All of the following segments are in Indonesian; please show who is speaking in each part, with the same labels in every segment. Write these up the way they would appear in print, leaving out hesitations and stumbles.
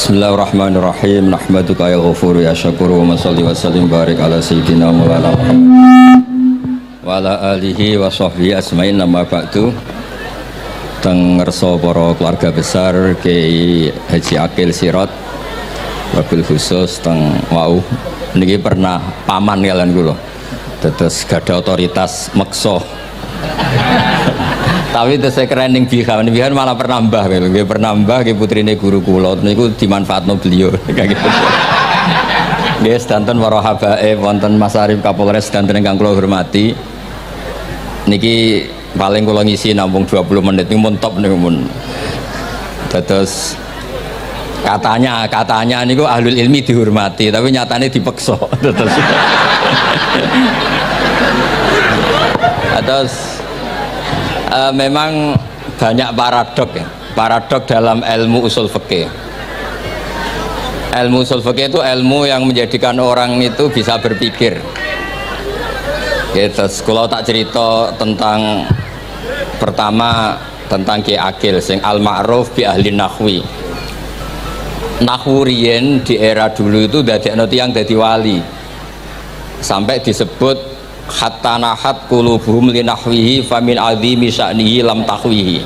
Speaker 1: Bismillahirrahmanirrahim. Nahmaduka ya ghafuru ya syakuru wa salli wa sallim barik ala sayyidina maulana Muhammad wa ala alihi wa sahbihi asma'in nama ba'du. Teng ngerso para keluarga besar Kiai Haji Akil Sirot wabil khusus teng wau niki pernah paman kalian kula dados gadah otoritas meksa. Tapi itu saya keren yang bihan malah pernah mbah, pernah mbah ke putrine guru kula niku dimanfaatno beliau kayak gitu. Nggih sedanten para habaib wonten Mas Arif Kapolres sedanten ingkang kula hormati. Niki paling kula ngisi nampung 20 menit niku mun top niku mun. Dados katanya niku ahlul ilmi dihormati tapi nyatane dipeksa. Terus memang banyak paradok dalam ilmu usul fikih. Ilmu usul fikih itu ilmu yang menjadikan orang itu bisa berpikir. Gitu. Kalau tak cerita tentang pertama tentang Ki Akil sing al ma'ruf bi ahli nahwi. Nahwu riyen di era dulu itu dadekno tiyang dadi wali. Sampai disebut hatta nahat qulubuhum linahwihi famin azimi sya'nihi lam tahwihi.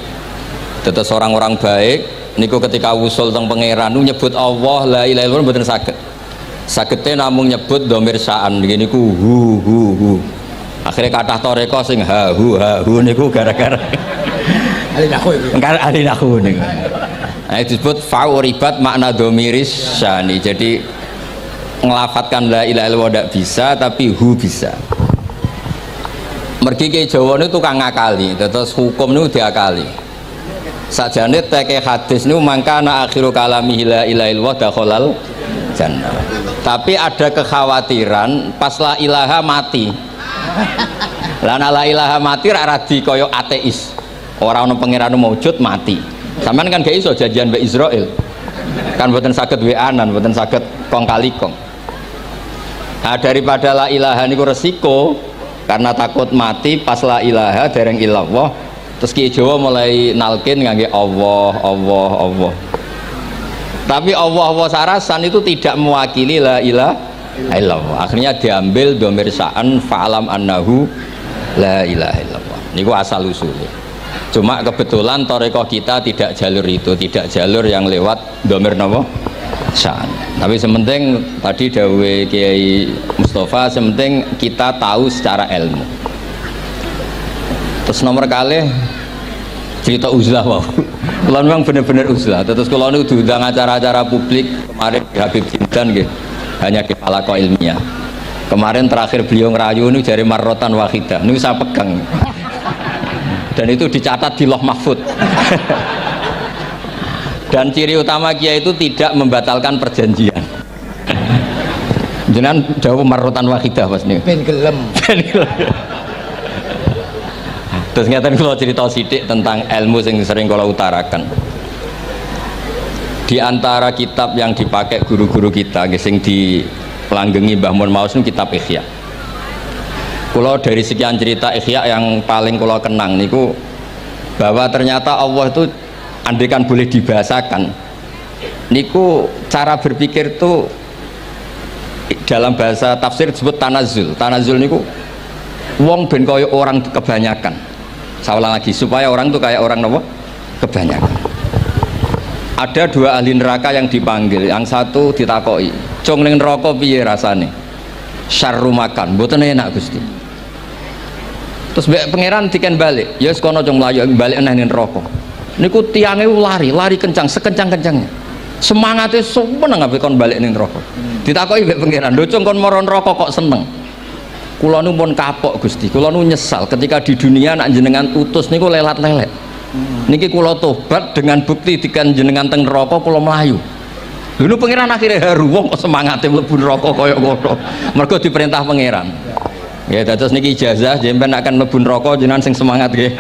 Speaker 1: Tetes orang-orang baik niku ketika usul teng pangeran nyebut Allah la ilaha illallah mboten saged. Sagete namung nyebut dhamir sya'an niku hu. Akhirnya kathah toreko sing ha hu niku gara-gara ahli nahwu iki. Ahli nahwu niku. Nah disebut fa'uribat makna dhamiris sya'ni. Jadi ngelafatkan la ilaha illallah ndak bisa tapi hu bisa. Mergi ke Jawa ini tukang ngakali, terus hukum ini diakali. Sajane teke hadis ini mangkana akhiru kalamihi la ilaha illallah dakhalal jannah. Tapi ada kekhawatiran pas la ilaha mati. Lah la ilaha mati ra radi kaya ateis. Ora ono pangeran maujud mati. Sampeyan kan gak iso janjian mbek Israel. Kan mboten saged weanan, mboten saged kong kali kong. Nah, daripada la ilaha niku resiko karena takut mati pas la ilaha dereng illallah terus Ki Jawa mulai nalkin ngangge Allah. Tapi Allah sarasan itu tidak mewakili la ilaha illallah. Akhirnya diambil dhamir sya'an fa'alam annahu la ilaha illallah. Niku asal usulnya. Cuma kebetulan thariqah kita tidak jalur itu, tidak jalur yang lewat dhamir napa? Sya'an. Tapi sementing tadi dawuhe Kiai Mustafa, sementing kita tahu secara ilmu. Terus nomor kalih cerita uzlah wow. Kalau memang benar-benar uzlah. Terus kalau ini diundang acara-acara publik kemarin Habib Jindan gitu, hanya di halaqah ilmiah. Kemarin terakhir beliau ngerayu ini dari marrotan wahidah. Ini saya pegang. Dan itu dicatat di Loh Mahfud. Dan ciri utama kiai itu tidak membatalkan perjanjian. Jenengan dawuh marrotan wahidah pas niku. Ben gelem. Terus ngeten kula cerita sithik tentang ilmu yang sering kula utarakan. Di antara kitab yang dipakai guru-guru kita sing dilanggengi Mbah Mun Maus niku kitab Ihya. Kula dari sekian cerita Ihya yang paling kula kenang niku bahwa ternyata Allah itu andaikan boleh dibahasakan niku cara berpikir tuh dalam bahasa tafsir disebut tanazul niku wong ben kaya orang kebanyakan. Saya ulang lagi supaya orang tuh kayak orang nopo kebanyakan. Ada dua ahli neraka yang dipanggil, yang satu ditakoi cung ning neraka piye rasane syarru makan mboten enak Gusti. Terus pangeran diken balik ya wis kono cung mlayu balik nang neraka. Niku tiangnya lari kencang, sekencang-kencangnya. Semangatnya seneng ngabe kon balik ning neraka. Ditakoki mbek pangeran, "Lho cung kon mara neraka kok seneng?" Kula nu pun kapok Gusti, kula nu nyesal ketika di dunia nak jenengan utus niku lelat-lelet. Niki kula tobat dengan bukti dikan jenengan teng neraka kula mlayu. Lho nu pangeran akhirnya haru wong kok semangate mlebu neraka kaya ngono. Mergo diperintah pangeran. Ya dados niki ijazah jenengan akan mlebu neraka jenengan sing semangat nggih.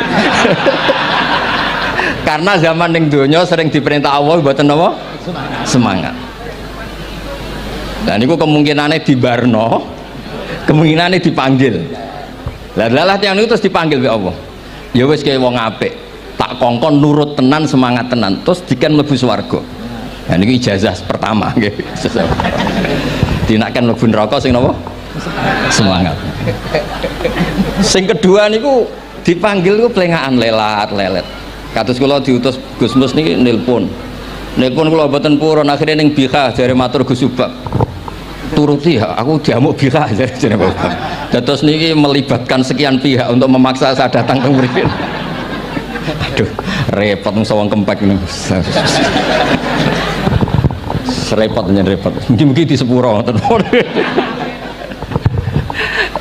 Speaker 1: Karena zaman ning donya sering diperintah Allah mboten napa? Semangat. Dan niku kemungkinannya dibarno, kemungkinannya dipanggil. Lah tiyang niku terus dipanggil oleh Allah. Ya wis kaya wong apik, tak kongkon nurut tenan semangat tenan terus diken mlebu swarga. Nah ini ijazah pertama gitu. Dinakkan mlebu neraka sing napa? Semangat. Sing kedua niku dipanggil ku plengaan lelat lelet. Kados kula diutus Gus Mus niki nelpon. Nelpon kula mboten purun akhirnya ning Bika jare matur Gus Subak. Turuti ya, aku diamuk Bika jare Bapak. Dados niki melibatkan sekian pihak untuk memaksa saya datang ke mriki. Aduh, repot nang sawang kempek niku. Repot nyen repot. Mugi-mugi di sepuro ngoten.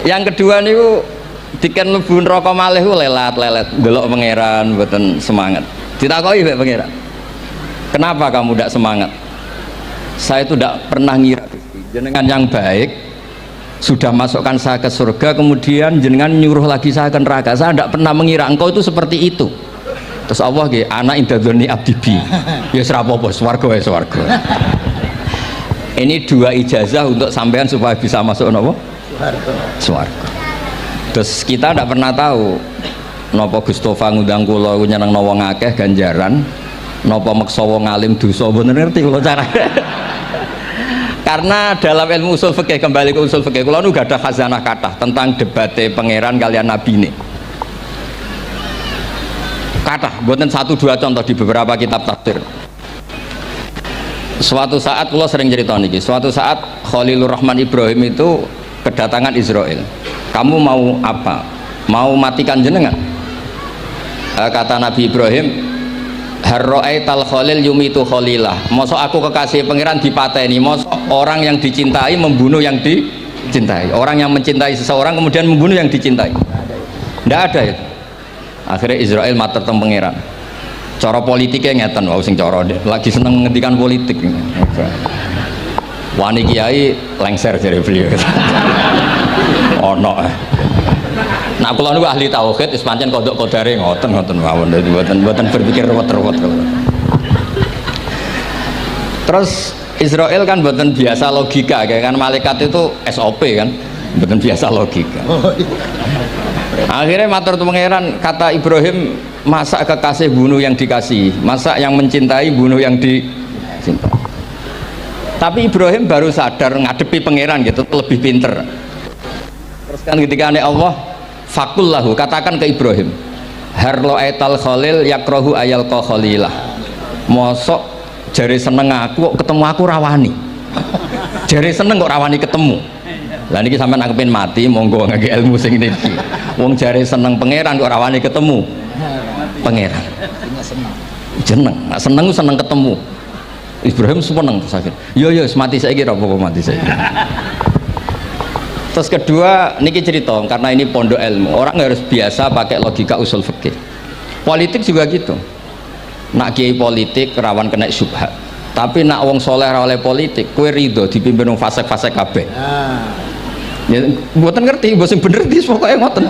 Speaker 1: Yang kedua niku diken mlebu neraka malih ku lelat-lelet, ndelok pangeran mboten semangat. Ditakoki mek pangeran. Kenapa kamu tidak semangat? Saya itu tidak pernah ngira jenengan yang baik sudah masukkan saya ke surga, kemudian jenengan nyuruh lagi saya ke neraka. Saya tidak pernah mengira engkau itu seperti itu. Terus Allah nggih, ana indadzoni abdibi. Ya ora apa-apa, swarga wae swarga. Ini dua ijazah untuk sampean supaya bisa masuk napa? Swarga. Terus kita tidak pernah tahu napa Gustofa ngundang kula nyenengno wong akeh ganjaran, napa meksa wong alim dosa, mboten ngerti kula cara. Karena dalam ilmu usul fikih, kembali ke usul fikih, kula nu gak ada khazanah kathah tentang debate pangeran kalian nabi ini. Kathah, mboten satu dua contoh di beberapa kitab tafsir. Suatu saat kula sering cerita niki, suatu saat Khalilur Rahman Ibrahim itu kedatangan Israel. Kamu mau apa? Mau matikan jenengan? Kata Nabi Ibrahim, harro'aital khalil yumitu khalilah. Mosok aku kekasih pangeran dipateni, mosok orang yang dicintai membunuh yang dicintai, orang yang mencintai seseorang kemudian membunuh yang dicintai. Tidak ada itu. Akhirnya Israel matur teng pangeran. Cara politiknya ngeten, wau sing cara lagi seneng ngendikan politik. Wani kiai lengser dari beliau. Ono. Nah kula niku ahli tauhid wis pancen kodok kodare ngoten mawon, mboten berpikir ruwet-ruwet. Terus Israel kan mboten biasa logika, kayak kan malaikat itu SOP kan, mboten biasa logika. Akhirnya matur tu pangeran, kata Ibrahim, masa kekasih bunuh yang dikasih, masa yang mencintai bunuh yang dicintai. Tapi Ibrahim baru sadar ngadepi pangeran gitu, lebih pinter. Terus kan ketika Allah fakullahu, katakan ke Ibrahim, harlo'aital khalil yakrohu ayal khalilah. Mosok jari seneng aku kok ketemu aku rawani, jari seneng kok rawani ketemu. Lah niki sampean angkepin mati, monggo ngangge ilmu sing niki. Wong jari seneng pangeran kok rawani ketemu pangeran. Jeneng, seneng seneng ketemu. Ibrahim seneng terus akhir. Yo mati saiki ora apa-apa mati saiki. Terus kedua niki cerita, karena ini pondok ilmu, orang harus biasa pakai logika usul fikih. Politik juga gitu. Nak kiai politik rawan kena syubhat. Tapi nak wong soleh oleh politik, kue ridho dipimpin wong fasik-fasik kabeh. Ya, mboten ngerti, mbok sing bener dis pokoke ngoten.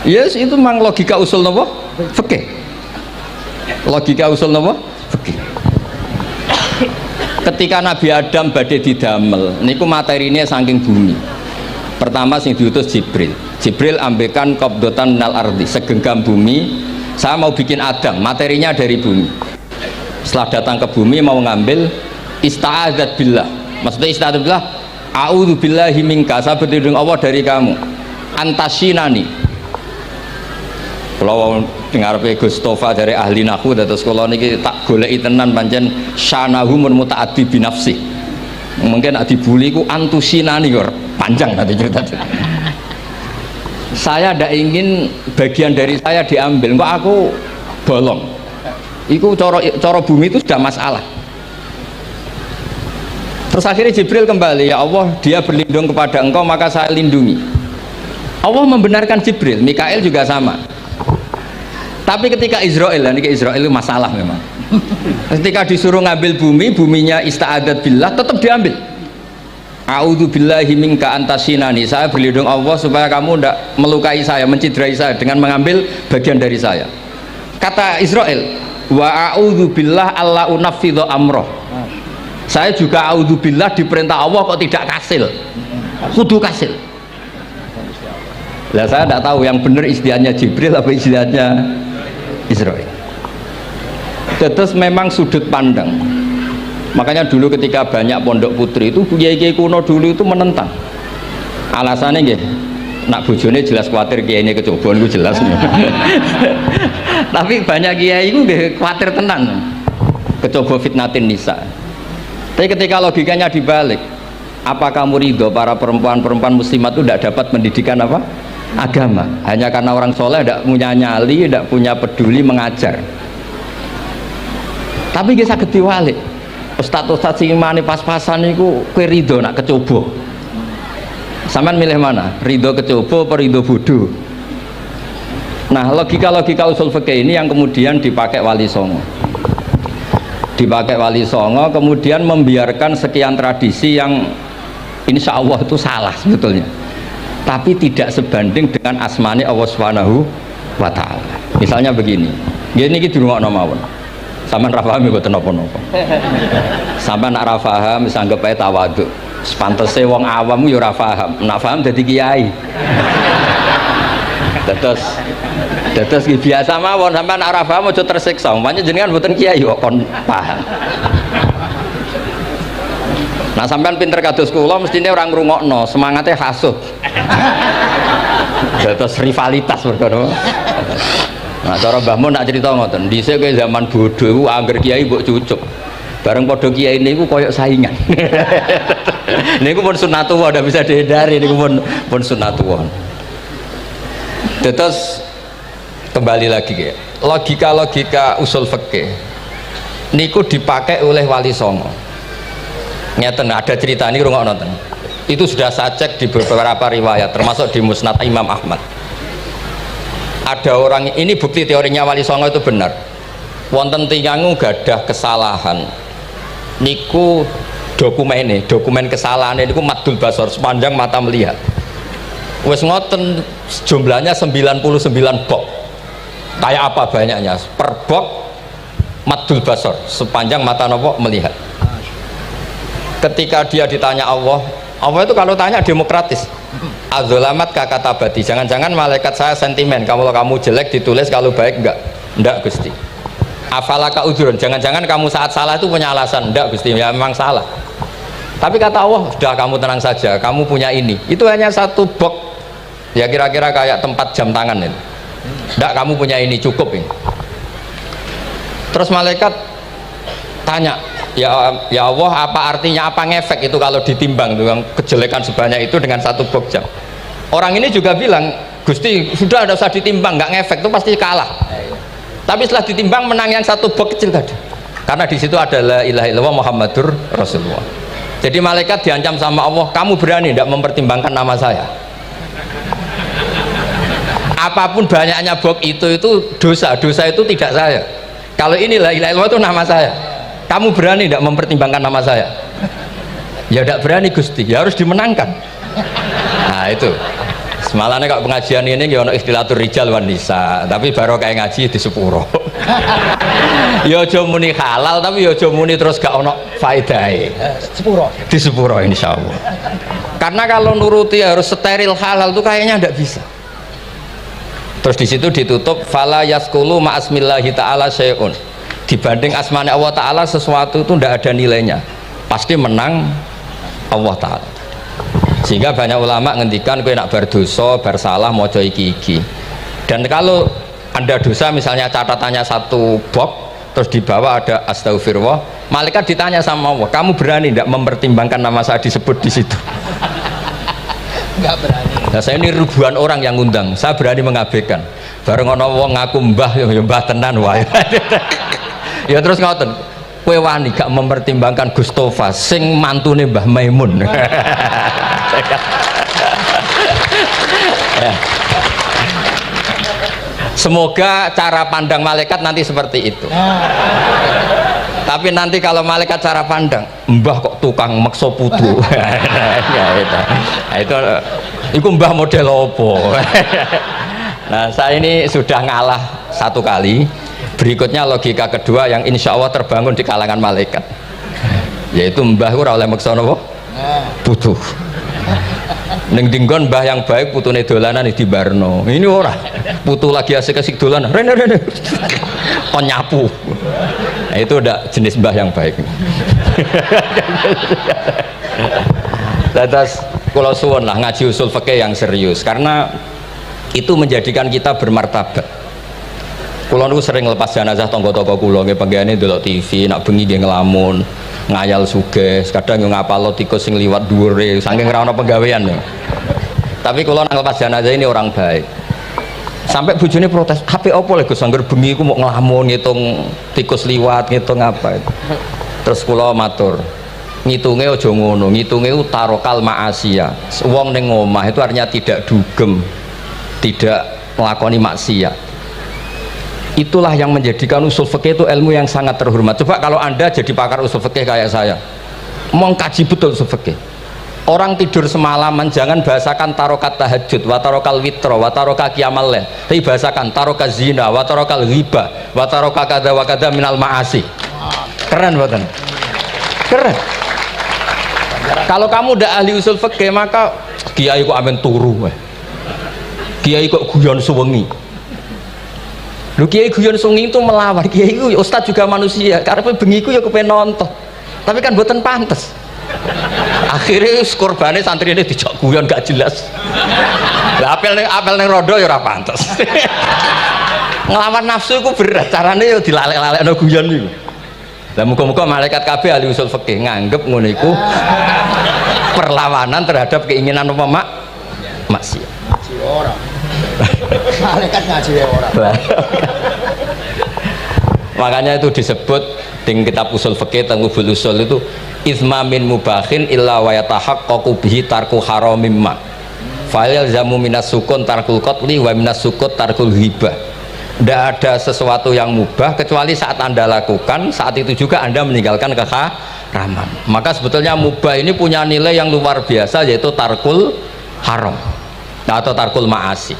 Speaker 1: Yes, itu memang logika usul napa? Fikih. Logika usul napa? Fikih. Ketika Nabi Adam badhe didamel niku materinya saking bumi. Pertama sing diutus Jibril ambekan qabdotan minal ardi, segenggam bumi, saya mau bikin Adam, materinya dari bumi. Setelah datang ke bumi mau ngambil ista'adzat billah, maksudnya ista'adzat billah, a'udzu billahi minka, saya berlindung Allah dari kamu, antasinani. Kalau dengar Gus Tofa dari ahli nahu, terus kalau niki tak goleki tenan pancen syanahu mun mutaaddi binafsi. Mungkin nak dibuli ku antusinani kok panjang nanti cerita. Saya tidak ingin bagian dari saya diambil, kok aku bolong. Iku coro bumi itu sudah masalah. Terus akhirnya Jibril kembali, ya Allah, dia berlindung kepada engkau maka saya lindungi. Allah membenarkan Jibril, Mikail juga sama. Tapi ketika Israel, ini Israel itu masalah memang. Ketika disuruh ngambil bumi, buminya ista'adat billah, tetap diambil. A'udzu billahi minka antasinani, saya berlindung Allah supaya kamu tidak melukai saya, menciderai saya dengan mengambil bagian dari saya. Kata Israel, wa a'udzu billah alla unaffidhu amroh. Saya juga a'udzu billah diperintah Allah kok tidak kasil, kudu kasil. Lah saya tidak tahu yang benar istihadnya Jibril apa istihadnya Israel. Terus memang sudut pandang. Makanya dulu ketika banyak pondok putri itu kiai-kiai kuno dulu itu menentang. Alasannya nggih, nak bojone jelas khawatir kiai ini kecobaan itu jelas. Tapi banyak kiai itu nggih khawatir tenan. Kecoba fitnatin nisa. Tapi ketika logikanya dibalik, apa kamu ridho para perempuan-perempuan muslimat itu tidak dapat pendidikan apa? Agama. Hanya karena orang soleh tidak punya nyali, tidak punya peduli mengajar. Tapi kita saged diwalik. Ustaz-ustaz sing imane pas-pasan niku kowe ridho nak kecoba. Sampean milih mana? Ridho kecoba apa ridho bodoh? Nah, logika-logika usul fikih ini yang kemudian dipakai Wali Songo. Dipakai Wali Songo kemudian membiarkan sekian tradisi yang insya Allah itu salah sebetulnya. Tapi tidak sebanding dengan asmane Allah Subhanahu wa taala. Misalnya begini. Nggih niki dirungokno mawon. Sampeyan ra paham mboten napa-napa. Sampeyan nak ra paham wis anggap ae tawadhu. Sepantese wong awam yo ora paham. Nak paham dadi kiai. Terus biasa mawon sampeyan nak ra paham aja tersiksa. Umpamane jenengan mboten kiai kok kon paham. Nah sampean pinter kados kula mestine ora ngrungokno, semangate hasud. Terus rivalitas perkara. Nah cara Mbah Mun nak cerita ngoten, dhisik kowe zaman bodho iku angger kiai mbok cucuk. Bareng padha kiai niku koyok saingan. Niku pun sunatullah ndak bisa dihindari, niku pun sunatullah. Terus kembali lagi ya. Logika-logika usul fikih niku dipakai oleh Wali Songo. Ngeten ada cerita ini rungokno nonton. Itu sudah saya cek di beberapa riwayat termasuk di Musnad Imam Ahmad. Ada orang ini bukti teorinya Wali Songo itu benar. Wonten tiyang gadah kesalahan. Niku dokumen kesalahan niku madul basor sepanjang mata melihat. Wes ngoten jumlahnya 99 bok. Kayak apa banyaknya? Per bok madul basor sepanjang mata nopo melihat. Ketika dia ditanya Allah itu kalau tanya demokratis. Adzolamat kakatabati, jangan-jangan malaikat saya sentimen kalau kamu jelek ditulis, kalau baik enggak Gusti. Afalaka udhurun, jangan-jangan kamu saat salah itu punya alasan. Enggak Gusti, ya memang salah. Tapi kata Allah, sudah kamu tenang saja, kamu punya ini. Itu hanya satu box, ya kira-kira kayak tempat jam tangan itu. Enggak, kamu punya ini, cukup ini. Terus malaikat tanya, ya Allah, apa artinya, apa ngefek itu kalau ditimbang dengan kejelekan sebanyak itu dengan satu box jam. Orang ini juga bilang, Gusti sudah ada usah ditimbang, nggak ngefek itu pasti kalah. Tapi setelah ditimbang menang yang satu box kecil tadi, karena di situ ada la ilaha illallah Muhammadur Rasulullah. Jadi malaikat diancam sama Allah, kamu berani tidak mempertimbangkan nama saya? Apapun banyaknya box itu dosa itu tidak saya. Kalau ini la ilaha illallah itu nama saya. Kamu berani tidak mempertimbangkan nama saya? Ya tidak berani Gusti, ya harus dimenangkan. Nah itu semalannya kalau pengajian ini ya ono ikhtilatur rijal wan nisa, tapi baru kayak ngaji di sepuro. Ya aja muni halal tapi ya aja muni terus gak ono faedahe. Sepuro. Di sepuro insyaallah. Karena kalau nuruti harus steril halal itu kayaknya tidak bisa. Terus di situ ditutup fala yaskulu ma'asmillahi ta'ala syai'un. Dibanding asmane Allah Ta'ala sesuatu itu tidak ada nilainya, pasti menang Allah Ta'ala. Sehingga banyak ulama ngendikan kowe nak berdosa bersalah maca iki. Dan kalau anda dosa misalnya catatannya satu box terus di bawah ada astagfirullah, malaikat ditanya sama Allah, kamu berani tidak mempertimbangkan nama saya disebut di situ? Enggak berani. Nah, saya ini ribuan orang yang ngundang, saya berani mengabaikan. Bareng ana wong ngaku mbah ya mbah tenan wae. Ya terus ngoten, kowe wani gak mempertimbangkan Gustofa sing mantune Mbah Maimun. Ya. Semoga cara pandang malaikat nanti seperti itu. Tapi nanti kalau malaikat cara pandang, mbah kok tukang maksa putu. Ya itu mbah model opo. Nah saya ini sudah ngalah satu kali. Berikutnya logika kedua yang insya Allah terbangun di kalangan malaikat, yaitu mbah ora oleh maksa napa? Butuh. Ning dinggon mbah yang baik putune dolanan di Barno. Ini ora. Putu lagi asik-asik dolanan. Rene. Kon nyapu. Nah, itu udah jenis mbah yang baik. Terus kalau suwun lah ngaji usul fikih yang serius karena itu menjadikan kita bermartabat. Kulo niku sering lepas jenazah tangga-tangga kulo nggih penggane ndelok TV, nak bengi nggih ngelamun, ngayal sugih, kadang yo ngapalo tikus sing liwat dhuwure saking ora ana penggawean ya. Tapi kulo nang lepas jenazah ini orang baik. Sampai bojone protes, "HP opo lho Gus angger bengi iku mau ngelamun ngitung tikus liwat, ngitung apa." Terus kulo matur, ngitunge aja ngono, ngitunge tarokal ma'asiyah. Wong ning omah itu artinya tidak dugem, tidak melakoni maksiat. Itulah yang menjadikan usul fikih itu ilmu yang sangat terhormat. Coba kalau Anda jadi pakar usul fikih kayak saya, mengkaji betul usul fikih. Orang tidur semalaman jangan bahasakan tarokat tahajud, wa tarokal witro, wa taroka qiyamal lail. Tapi bahasakan taroka zina, wa tarokal ghibah, wa taroka kada wa kada minal ma'asi. Keren buatan? Keren. Kalau kamu udah ahli usul fikih maka kiai kok amen turu, kiai kok guyon suwengi. Lu kiai guyon sungi itu melawan kiai itu ustadz juga manusia karena bengi itu ya kepengen nonton tapi kan buatan pantas akhirnya korbannya santri ini dijak guyon gak jelas lah apel neng rodo ya ora pantas ngelawan nafsu itu berat caranya ya dilalek-lalek no guyon itu lah muka-muka malaikat kabeh ahli usul fikih nganggep ngono iku perlawanan terhadap keinginan maksiat
Speaker 2: malaikat ngaji orang.
Speaker 1: Makanya itu disebut di kitab usul fikih tangubul usul itu izma min mubahin illa wa yatahaqqaqu bihi tarku haramim ma fa'il zamu minas sukun tarkul qatli wa minas sukut tarkul hibah. Tidak ada sesuatu yang mubah kecuali saat Anda lakukan, saat itu juga Anda meninggalkan keharaman. Maka sebetulnya mubah ini punya nilai yang luar biasa yaitu tarkul haram atau tarkul ma'asi.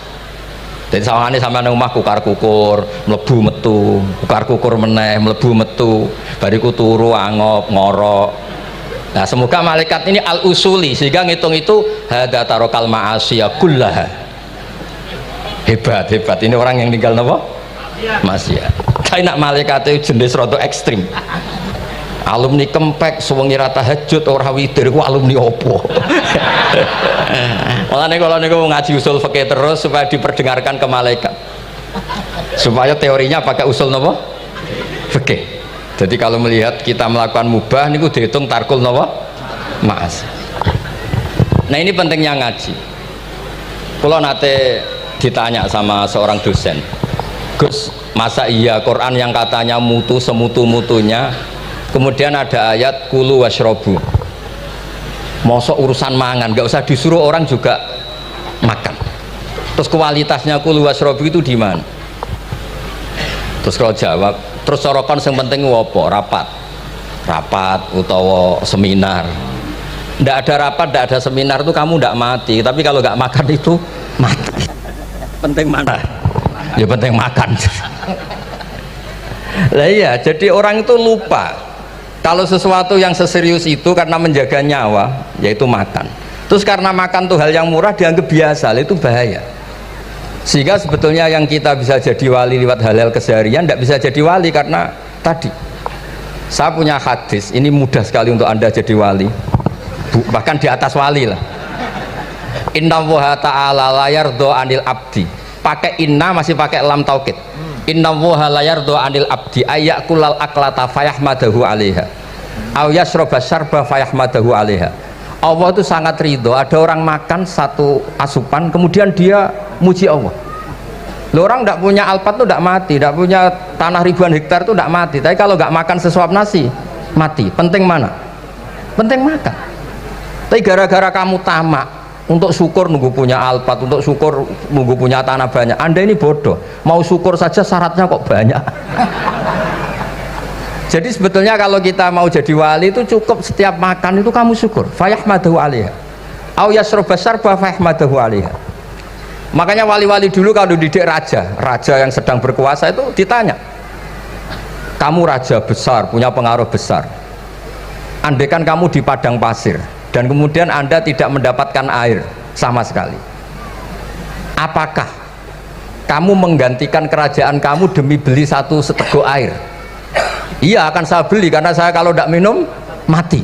Speaker 1: Jadi sawangane sampean nang omah kukar-kukur, mlebu metu, kukar-kukur meneh, mlebu metu, bariku turu angop, ngorok. Nah, semoga malaikat ini al-usuli sehingga ngitung itu hadza tarokal ma'asiya kullaha. Hebat. Ini orang yang tinggal napa? Maksiat. Tapi nak malaikat itu jenis rada ekstrim. Alumni kempek suwengi ra tahajud ora witir ku alumni opo? Makanya kalau niku ngaji usul fikih terus supaya diperdengarkan ke malaikat. Supaya teorinya pakai usul napa? Fikih. Jadi kalau melihat kita melakukan mubah niku dihitung tarkul napa? Ma'as. Nah, ini pentingnya ngaji. Kalau nate ditanya sama seorang dosen, "Gus, masa iya Quran yang katanya mutu semutu-mutunya kemudian ada ayat kulu washrobu mosok urusan mangan gak usah disuruh orang juga makan terus kualitasnya kulu washrobu itu di mana?" Terus kalau jawab terus sorokan yang penting wopo rapat utawa seminar. Ndak ada rapat, ndak ada seminar itu kamu ndak mati, tapi kalau nggak makan itu mati. Penting mana? Ya penting makan. Lah iya, jadi orang itu lupa kalau sesuatu yang seserius itu karena menjaga nyawa yaitu makan. Terus karena makan tuh hal yang murah dianggap biasa, itu bahaya. Sehingga sebetulnya yang kita bisa jadi wali lewat hal-hal keseharian tidak bisa jadi wali karena tadi. Saya punya hadis, ini mudah sekali untuk Anda jadi wali. Bahkan di atas wali lah. Inna woha ta'ala layar do anil abdi. Pakai inna masih pakai lam taukid. Inna woha layar do anil abdi ayakulal aklata fayahmadahu alaiha aw yasroba syarba fayahmadahu alaiha. Allah itu sangat ridho ada orang makan satu asupan kemudian dia muji Allah. Loh, orang tidak punya alpat itu tidak mati, tidak punya tanah ribuan hektar itu tidak mati, tapi kalau nggak makan sesuap nasi mati. Penting mana? Penting makan. Tapi gara-gara kamu tamak untuk syukur nunggu punya alpat, untuk syukur nunggu punya tanah banyak, Anda ini bodoh. Mau syukur saja syaratnya kok banyak. Jadi sebetulnya kalau kita mau jadi wali itu cukup setiap makan itu kamu syukur. Fayahmadahu alaiha. Au yasroba syarba fayahmadahu alaiha. Makanya wali-wali dulu kalau didik raja yang sedang berkuasa itu ditanya, kamu raja besar, punya pengaruh besar. Andaikan kamu di padang pasir, dan kemudian Anda tidak mendapatkan air sama sekali, apakah kamu menggantikan kerajaan kamu demi beli satu seteguk air? Iya, akan saya beli karena saya kalau tidak minum mati.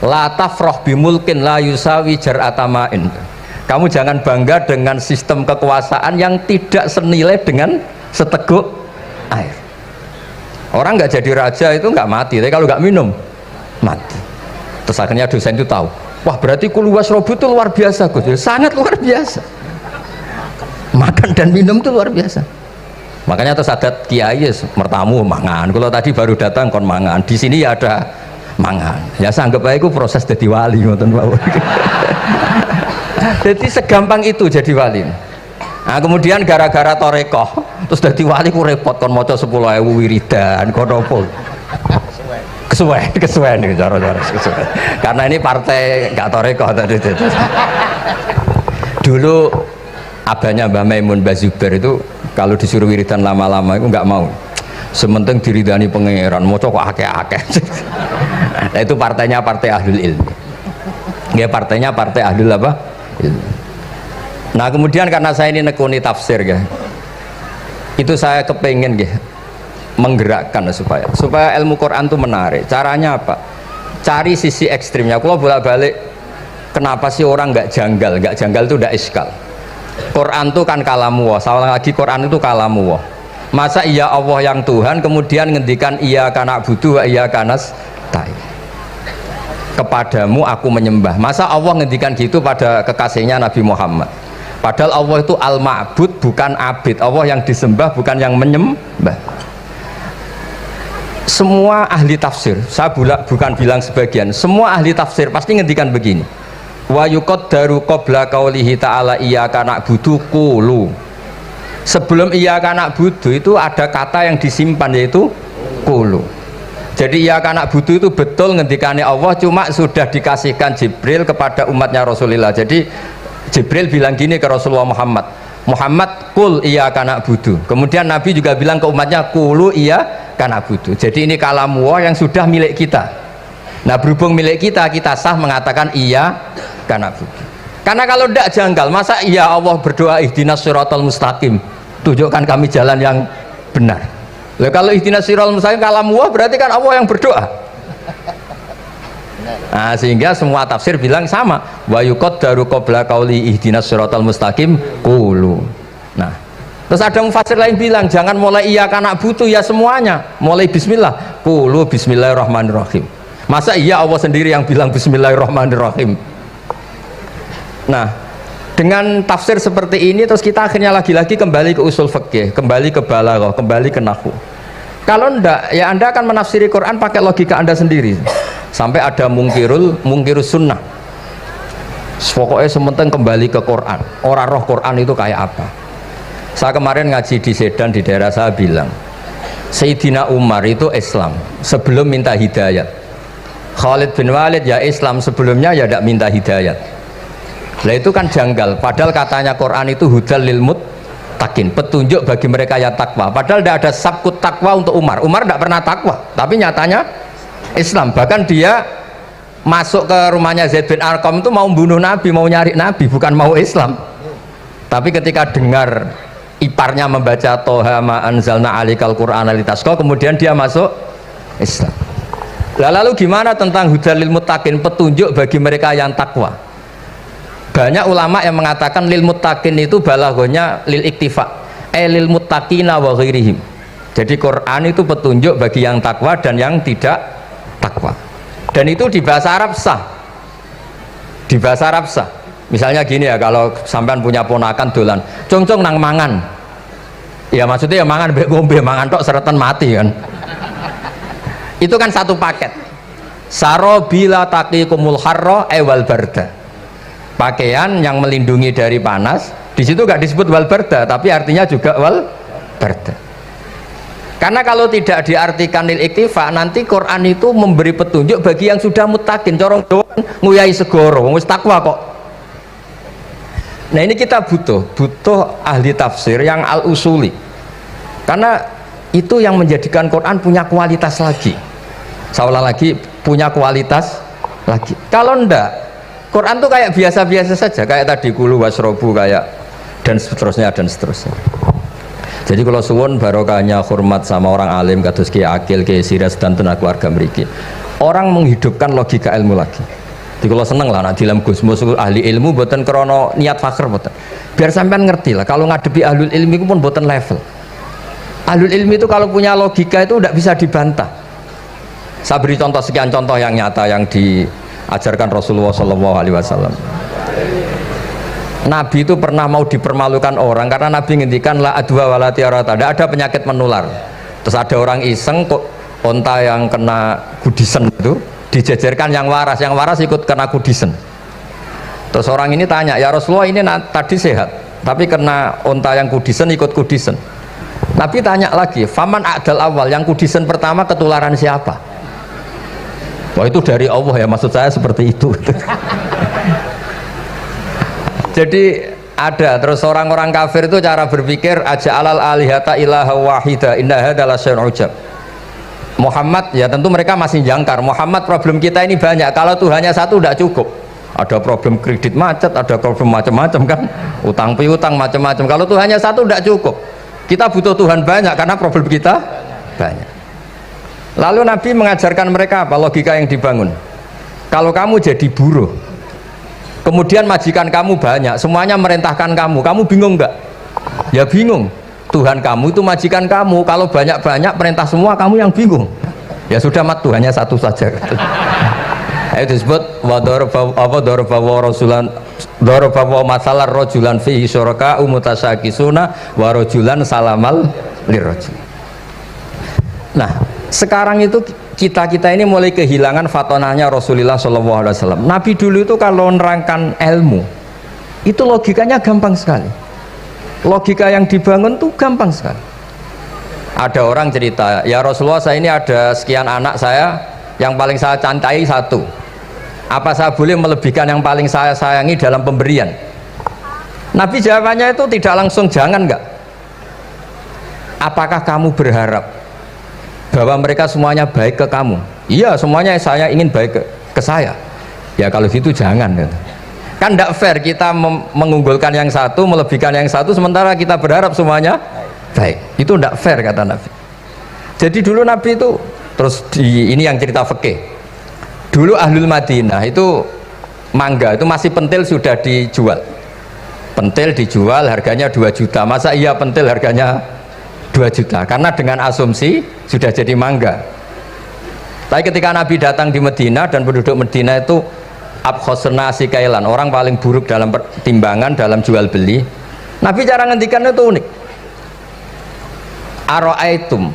Speaker 1: La tafroh bimulkin la yusawi jar'atamain. Kamu jangan bangga dengan sistem kekuasaan yang tidak senilai dengan seteguk air. Orang nggak jadi raja itu nggak mati, tapi kalau nggak minum mati. Terus akhirnya dosen itu tahu, wah berarti kuluwas robu itu luar biasa Gus, sangat luar biasa. Makan dan minum itu luar biasa. Makanya terus ada kiai mertamu mangan. Kalau tadi baru datang kon mangan, di sini ya ada mangan. Ya saya anggap aja itu proses jadi wali, ngoten Pak. Jadi segampang itu jadi wali. Nah, kemudian gara-gara torekoh terus jadi wali ku repot kon maca 10.000 wiridan kon opo. Kesuwen nih cara-cara kesuwen. Karena ini partai gak torekoh tadi. Dulu abahnya Mbah Maimun Mbah Zubair itu kalau disuruh wiridan lama-lama itu nggak mau, sementing diridani pangeran moco kok akeh-akeh. Nah, itu partainya partai ahlul ilmi ya, partainya partai ahlul apa ilmi. Nah kemudian karena saya ini nekuni tafsir ya, itu saya kepengen ya menggerakkan supaya ilmu Quran itu menarik. Caranya apa? Cari sisi ekstrimnya. Kalau bolak-balik kenapa sih orang nggak janggal itu udah iskal. Quran itu kan kalamu Allah, salah lagi Quran itu kalamu Allah. Masa iya Allah yang Tuhan kemudian ngendikan iya kana budu wa iya kanas tai, kepadamu aku menyembah. Masa Allah ngendikan gitu pada kekasihnya Nabi Muhammad? Padahal Allah itu al-ma'bud, bukan abid. Allah yang disembah bukan yang menyembah. Semua ahli tafsir, saya bukan bilang sebagian, semua ahli tafsir pasti ngendikan begini, wa yuqaddaru qabla qaulihi ta'ala iyyaka na'budu qulu. Sebelum iyyaka na'budu itu ada kata yang disimpan yaitu qulu. Jadi iyyaka na'budu itu betul ngendikane Allah, cuma sudah dikasihkan Jibril kepada umatnya Rasulullah. Jadi Jibril bilang gini ke Rasulullah Muhammad, qul iyyaka na'budu. Kemudian Nabi juga bilang ke umatnya qulu iyyaka na'budu. Jadi ini kalam Allah yang sudah milik kita. Nah berhubung milik kita, kita sah mengatakan iya karena kalau tidak janggal, masa iya Allah berdoa ihdinas siratal mustaqim, tunjukkan kami jalan yang benar. Lalu kalau ihdinas siratal mustaqim kalam Allah, berarti kan Allah yang berdoa. Nah sehingga semua tafsir bilang sama, wa yuqaddaru qabla qauli ihdinas siratal mustaqim qulu. Nah terus ada mufassir lain bilang jangan mulai iya karena butuh ya semuanya, mulai bismillah, qulu bismillahirrahmanirrahim. Masa iya Allah sendiri yang bilang bismillahirrahmanirrahim? Nah dengan tafsir seperti ini terus kita akhirnya lagi-lagi kembali ke usul fikih, kembali ke balaghah, kembali ke nahwu. Kalau ndak ya Anda akan menafsiri Quran pakai logika Anda sendiri, sampai ada mungkirus sunnah. Pokoknya sementing kembali ke Quran, orang roh Quran itu kayak apa. Saya kemarin ngaji di Sedan di daerah saya bilang Sayyidina Umar itu Islam sebelum minta hidayat. Khalid bin Walid ya Islam sebelumnya ya tidak minta hidayat. Nah itu kan janggal, padahal katanya Quran itu hudal lil muttaqin, petunjuk bagi mereka yang takwa. Padahal tidak ada sabkut takwa untuk Umar. Umar tidak pernah takwa, tapi nyatanya Islam. Bahkan dia masuk ke rumahnya Zaid bin Arqam itu mau bunuh Nabi, mau nyari Nabi, bukan mau Islam. Tapi ketika dengar iparnya membaca Toha ma anzalna alikal qur'ana litasqa, kemudian dia masuk Islam. Lalu gimana tentang hudalil muttaqin, petunjuk bagi mereka yang takwa? Banyak ulama yang mengatakan lil muttaqin itu balaghahnya lil iktifa, lil muttaqina wa ghairihim. Jadi Quran itu petunjuk bagi yang takwa dan yang tidak takwa. Dan itu di bahasa Arab sah. Di bahasa Arab sah. Misalnya gini ya, kalau sampean punya ponakan dolan, cong-cong nang mangan. Ya maksudnya ya mangan mbek ngombe, mangan tok seretan mati kan. Itu kan satu paket. Sarobila taqikumul harra wal barda. Pakaian yang melindungi dari panas. Di situ gak disebut wal barda, tapi artinya juga wal barda. Karena kalau tidak diartikan lil iktifa, nanti Quran itu memberi petunjuk bagi yang sudah muttaqin. Corong doang nguyai segoro, wis takwa kok. Nah ini kita butuh ahli tafsir yang al-usuli. Karena itu yang menjadikan Quran punya kualitas lagi. Seolah lagi punya kualitas lagi. Kalau ndak, Quran tuh kayak biasa-biasa saja, kayak tadi kulu wasrobu kayak dan seterusnya dan seterusnya. Jadi kalau suwun barokahnya hormat sama orang alim kados Ki Akil, Ki Siras dan tenaga keluarga mriki. Orang menghidupkan logika ilmu lagi. Jadi kalau seneng lah nak dalam Gusmus ahli ilmu boten krono niat fakir boten. Biar sampean ngerti lah kalau ngadepi ahlul ilmi itu pun boten level. Ahlul ilmi itu kalau punya logika itu tidak bisa dibantah. Saya beri contoh sekian contoh yang nyata yang diajarkan Rasulullah SAW. Nabi itu pernah mau dipermalukan orang karena Nabi ngendikan la adwa wala tiarata, tidak ada penyakit menular. Terus ada orang iseng kok onta yang kena kudisen itu dijejerkan yang waras ikut kena kudisen. Terus orang ini tanya, ya Rasulullah ini tadi sehat tapi kena onta yang kudisen ikut kudisen. Nabi tanya lagi, faman a'dal awal, yang kudisen pertama ketularan siapa? Wah itu dari Allah ya, maksud saya seperti itu. Jadi ada terus orang-orang kafir itu cara berpikir aja alal alihata ilaha wahida inna hadalah syai'un ujab. Muhammad ya tentu mereka masih jangkar. Muhammad problem kita ini banyak. Kalau Tuhannya satu tidak cukup. Ada problem kredit macet, ada problem macam-macam kan, utang piutang macam-macam. Kalau Tuhannya satu tidak cukup. Kita butuh Tuhan banyak karena problem kita banyak. Lalu Nabi mengajarkan mereka apa logika yang dibangun. Kalau kamu jadi buruh, kemudian majikan kamu banyak, semuanya merintahkan kamu bingung nggak? Ya bingung. Tuhan kamu itu majikan kamu, kalau banyak-banyak perintah semua kamu yang bingung. Ya sudah mat Tuhannya satu saja. Itu disebut dorobawa masalah rojulan fihi syuraka umutasakisuna warojulan salamal lirrojul. Nah sekarang itu kita ini mulai kehilangan fatonahnya Rasulullah SAW. Nabi dulu itu kalau nerangkan ilmu itu logikanya gampang sekali, logika yang dibangun tuh gampang sekali. Ada orang cerita, ya Rasulullah saya ini ada sekian anak saya, yang paling saya cintai satu, apa saya boleh melebihkan yang paling saya sayangi dalam pemberian? Nabi jawabannya itu tidak langsung jangan enggak. Apakah kamu berharap bahwa mereka semuanya baik ke kamu? Iya semuanya saya ingin baik ke saya. Ya kalau gitu jangan. Kan tidak fair kita mengunggulkan yang satu, melebihkan yang satu, sementara kita berharap semuanya baik. Itu tidak fair kata Nabi. Jadi dulu Nabi itu terus ini yang cerita fikih. Dulu Ahlul Madinah itu mangga itu masih pentil sudah dijual. Pentil dijual harganya 2 juta. Masa iya pentil harganya 2 juta? Karena dengan asumsi sudah jadi mangga. Tapi ketika Nabi datang di Medina dan penduduk Medina itu abkhosna sikailan, orang paling buruk dalam pertimbangan dalam jual beli. Nabi cara ngendikan itu unik. Aro'aitum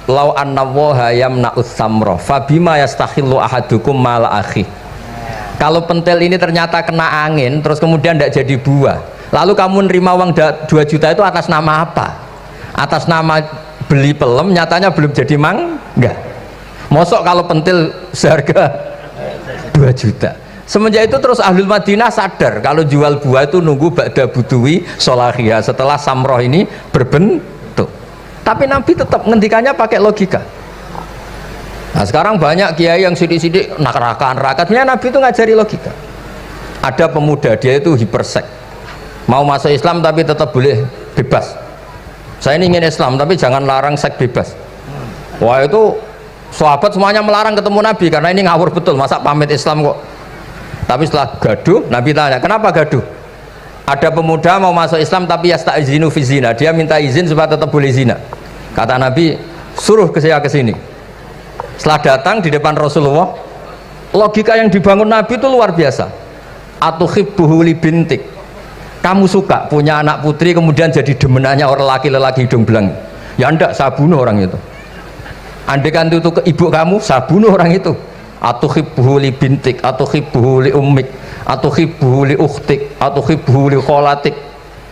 Speaker 1: lau anna waha yamna'us samroh fabima yastakhillu ahadukum mala akhi. Kalau pentil ini ternyata kena angin terus kemudian tidak jadi buah, lalu kamu nerima uang 2 juta itu atas nama apa? Atas nama beli pelem, nyatanya belum jadi mangga. Mosok kalau pentil seharga 2 juta. Semenjak itu terus Ahlul Madinah sadar kalau jual buah itu nunggu ba'da buduwi solahiyah, setelah samroh ini berbentuk. Tapi Nabi tetap ngendikannya pakai logika. Nah sekarang banyak kiai yang sidik-sidik neraka. Sebenarnya Nabi itu ngajari logika. Ada pemuda dia itu hipersek, mau masuk Islam tapi tetap boleh bebas. Saya ini ingin Islam tapi jangan larang seks bebas. Wah itu sahabat semuanya melarang ketemu Nabi karena ini ngawur betul, masa pamit Islam kok. Tapi setelah gaduh, Nabi tanya, kenapa gaduh? Ada pemuda mau masuk Islam tapi yasta'izinu fi zina, dia minta izin supaya tetap boleh zina. Kata Nabi, suruh saya ke sini. Setelah datang di depan Rasulullah, logika yang dibangun Nabi itu luar biasa. Atuhibbuhu li bintik. Kamu suka punya anak putri kemudian jadi demenannya orang laki-laki hidung belang? Ya enggak, saya bunuh orang itu. Andai kan itu ke ibu kamu, saya bunuh orang itu. Atuhibbuhu li bintik, atuhibbuhu li ummik, atuhibbuhu li ukhtik, atuhibbuhu li kholatik.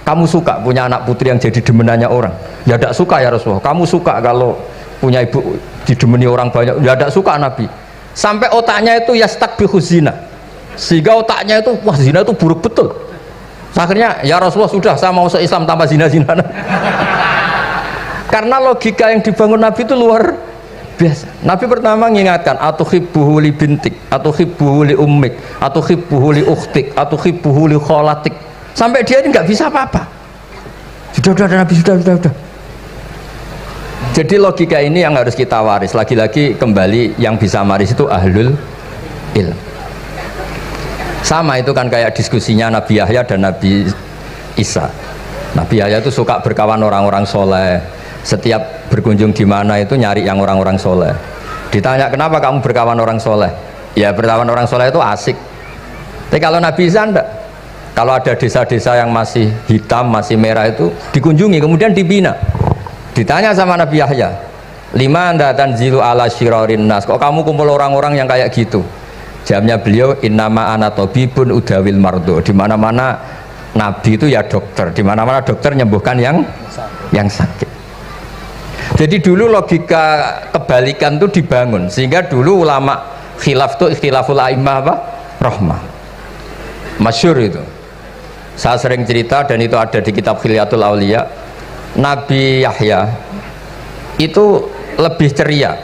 Speaker 1: Kamu suka punya anak putri yang jadi demenannya orang? Ya tidak suka ya Rasulullah. Kamu suka kalau punya ibu didemeni orang banyak? Ya tidak suka Nabi. Sampai otaknya itu yastakbihu zina, sehingga otaknya itu wah zina itu buruk betul. Akhirnya ya Rasulullah sudah, saya mau se-Islam tanpa zina-zina. Karena logika yang dibangun Nabi itu luar biasa. Nabi pertama mengingatkan atuhibbuhu li bintik, atuhibbuhu li ummik, atuhibbuhu li ukhtik, atuhibbuhu li kholatik, sampai dia ini nggak bisa apa-apa. Sudah Nabi sudah. Jadi logika ini yang harus kita waris. Lagi-lagi kembali yang bisa waris itu ahlul ilm. Sama itu kan kayak diskusinya Nabi Yahya dan Nabi Isa. Nabi Yahya itu suka berkawan orang-orang soleh. Setiap berkunjung di mana itu nyari yang orang-orang soleh. Ditanya kenapa kamu berkawan orang soleh? Ya berkawan orang soleh itu asik. Tapi kalau Nabi Isa enggak. Kalau ada desa-desa yang masih hitam, masih merah itu dikunjungi, kemudian dibina. Ditanya sama Nabi Yahya, lima anda tanzilu ala syirarin nas, kok kamu kumpul orang-orang yang kayak gitu? Jawabnya beliau, innama ana tabibun udawil mardo. Di mana-mana Nabi itu ya dokter, di mana-mana dokter menyembuhkan yang sakit. Jadi dulu logika kebalikan itu dibangun, sehingga dulu ulama khilaf itu ikhtilaful a'immah apa? Rahmah. Masyhur itu. Saya sering cerita dan itu ada di kitab Khilyatul Auliya. Nabi Yahya itu lebih ceria.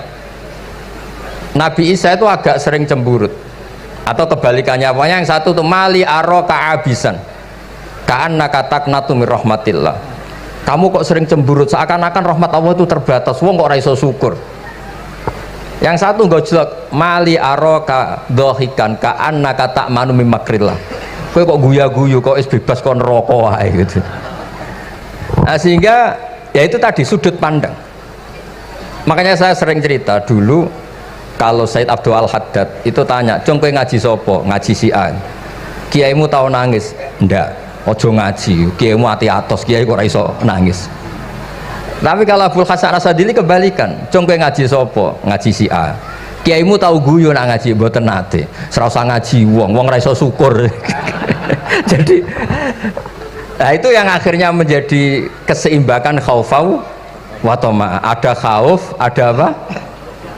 Speaker 1: Nabi Isa itu agak sering cemburut. Atau kebalikannya, apanya yang satu tuh mali aro ka'abisan. Ka'annaka taqnatu mir rahmatillah. Kamu kok sering cemburut, seakan-akan rahmat Allah itu terbatas, wong kok ora iso syukur. Yang satu gojlok, mali aroka dohikan ka'annaka ta'manu mim makrillah. Kowe kok guya-guyu, kok is bebas kon neraka wae gitu. Nah, sehingga ya itu tadi sudut pandang. Makanya saya sering cerita dulu kalau Said Abdul Al-Haddad itu tanya, "Cung kowe ngaji sapa?" Ngaji si A. Kiaimu tau nangis? Ndak. Ojo ngaji, kiaimu ati atos, kiai kok ora iso nangis. Tapi kalau Abdul Hasan Asadili kebalikan, cung kowe ngaji sapa? Ngaji si A. Kiaimu tahu guyu nak ngaji mboten nate. Ora usah ngaji wong ora iso syukur. Jadi nah itu yang akhirnya menjadi keseimbangan khaufau wa tama. Ada khauf, ada apa?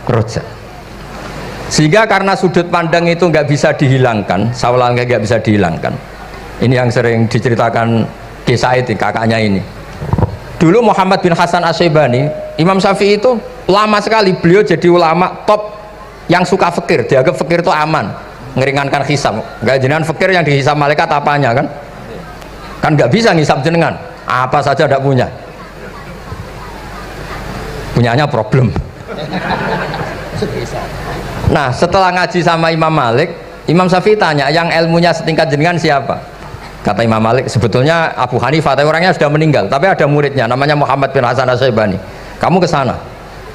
Speaker 1: Roja. Sehingga karena sudut pandang itu nggak bisa dihilangkan, sawalangnya nggak bisa dihilangkan. Ini yang sering diceritakan Kisah itu kakaknya ini. Dulu Muhammad bin Hasan Asy'ibani, Imam Syafi'i itu lama sekali beliau jadi ulama top yang suka fikir. Dianggap fikir itu aman, ngeringankan hisab. Enggak jenengan fikir yang dihisab malaikat apanya kan? Kan nggak bisa ngisab jenengan, apa saja tidak punya. Punyanya problem. Nah setelah ngaji sama Imam Malik, Imam Syafi'i tanya, yang ilmunya setingkat jenengan siapa? Kata Imam Malik, sebetulnya Abu Hanifah, tapi orangnya sudah meninggal, tapi ada muridnya namanya Muhammad bin Hasan Asy'ibani. Kamu ke sana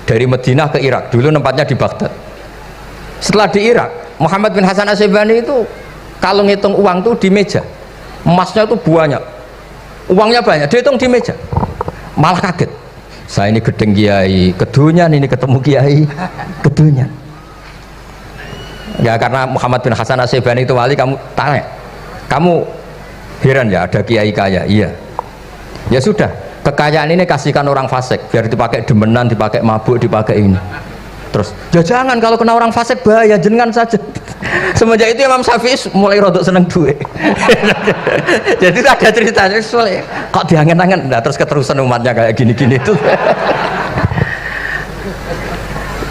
Speaker 1: dari Madinah ke Irak, dulu tempatnya di Baghdad. Setelah di Irak, Muhammad bin Hasan Asy'ibani itu kalau ngitung uang tuh di meja, emasnya tuh banyak, uangnya banyak, dia hitung di meja, malah kaget. Saya ini gedeng kiai, kedunyan ini ketemu kiai, kedunyan. Ya karena Muhammad bin Hasan Asy'ibani itu wali, kamu tanya, kamu heran ya ada kiai kaya? Iya. Ya sudah, kekayaan ini kasihkan orang fasik, biar dipakai demenan, dipakai mabuk, dipakai ini. Terus, ya jangan, kalau kena orang fasik bahaya, jenengan saja. Semenjak itu Imam Syafi'i mulai rodok seneng duit. Jadi ada ceritanya, kok diangen-angen, nah terus keterusan umatnya kayak gini-gini itu.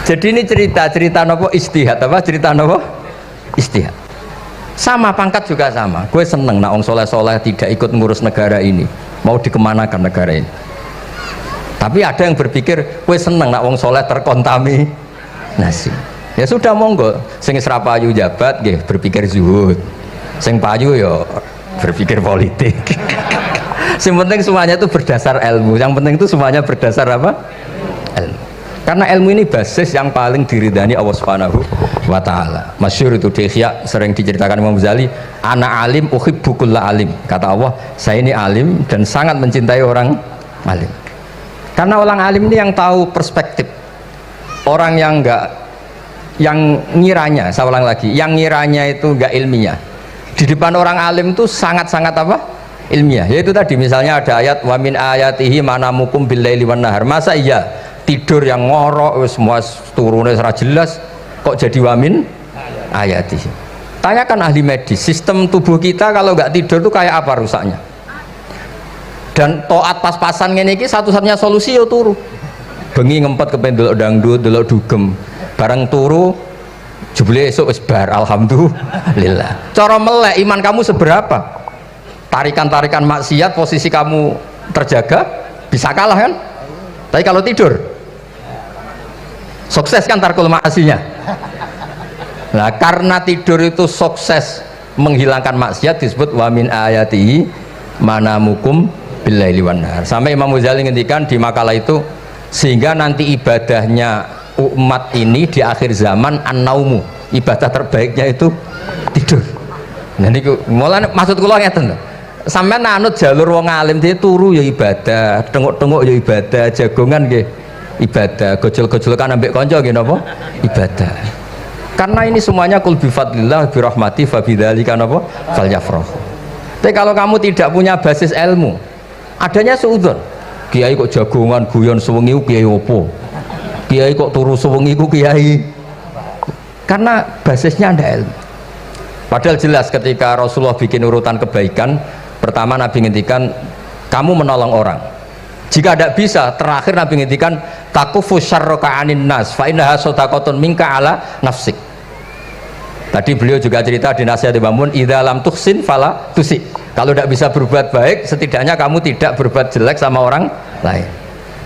Speaker 1: Jadi ini cerita nopo istihad, apa cerita nopo istihad. Sama pangkat juga sama. Gue seneng nak orang soleh-soleh tidak ikut ngurus negara ini, mau dikemanakan negara ini. Tapi ada yang berpikir gue seneng nak orang soleh terkontaminasi. Ya sudah monggo, sing serapayu jabat, gih berpikir zuhud. Sing payu yo berpikir politik. Yang penting semuanya itu berdasar ilmu. Yang penting itu semuanya berdasar apa? Ilmu. Karena ilmu ini basis yang paling diridani Allah Subhanahu wa ta'ala. Masyhur itu di Ihya sering diceritakan Imam Ghazali, ana alim uhibbu kulla alim. Kata Allah, saya ini alim dan sangat mencintai orang alim. Karena orang alim ini yang tahu perspektif. Orang yang ngiranya, saya ulang lagi, yang ngiranya itu enggak ilmiah. Di depan orang alim itu sangat-sangat apa? Ilmiah. Yaitu tadi misalnya ada ayat wa min ayatihi manamukum bil laili wan nahar. Masa iya tidur yang ngorok semua turunnya serah jelas kok jadi wamin ayati. Tanyakan ahli medis, sistem tubuh kita kalau nggak tidur tuh kayak apa rusaknya. Dan toat pas-pasan ini satu-satunya solusi yo turu. bengi ngempet kepen delok dangdut, delok dugem. Bareng turu jebule esuk wis bar, alhamdulillah. Cara melek iman kamu seberapa? Tarikan-tarikan maksiat posisi kamu terjaga bisa kalah kan? Tapi kalau tidur sukses kan tarkul maksinya. Nah, karena tidur itu sukses menghilangkan maksiat disebut wa min ayatihi manamukum billaili wan nahar. Sampai Imam Ghazali ngendikan di makalah itu, sehingga nanti ibadahnya umat ini di akhir zaman an-naumu, ibadah terbaiknya itu tidur. Nah niku mulane maksud kula ngeten lho. Sampeyan anut jalur wong alim dia turu ya ibadah, tengok-tengok ya ibadah, jagongan nggih ibadah, gojol-gojolkan ambek kanca nggih napa? Ibadah. Karena ini semuanya kul bi fadlillah bi rahmati fa bidzalika napa? Falyafrahu. Tapi kalau kamu tidak punya basis ilmu, adanya suudzon. Kiai kok jagongan guyon sewengi kiai opo? Kiai kok turu sewengi ku kiai? Karena basisnya ada ilmu. Padahal jelas ketika Rasulullah bikin urutan kebaikan, pertama Nabi ngendikan kamu menolong orang. Jika tidak bisa, terakhir Nabi ngendikan takufu syarraka 'anin nas fa innaha shadaqatun minka 'ala nafsik. Tadi beliau juga cerita di nasihat Imam Mun, idza lam tuhsin fala tusi. Kalau tidak bisa berbuat baik, setidaknya kamu tidak berbuat jelek sama orang lain.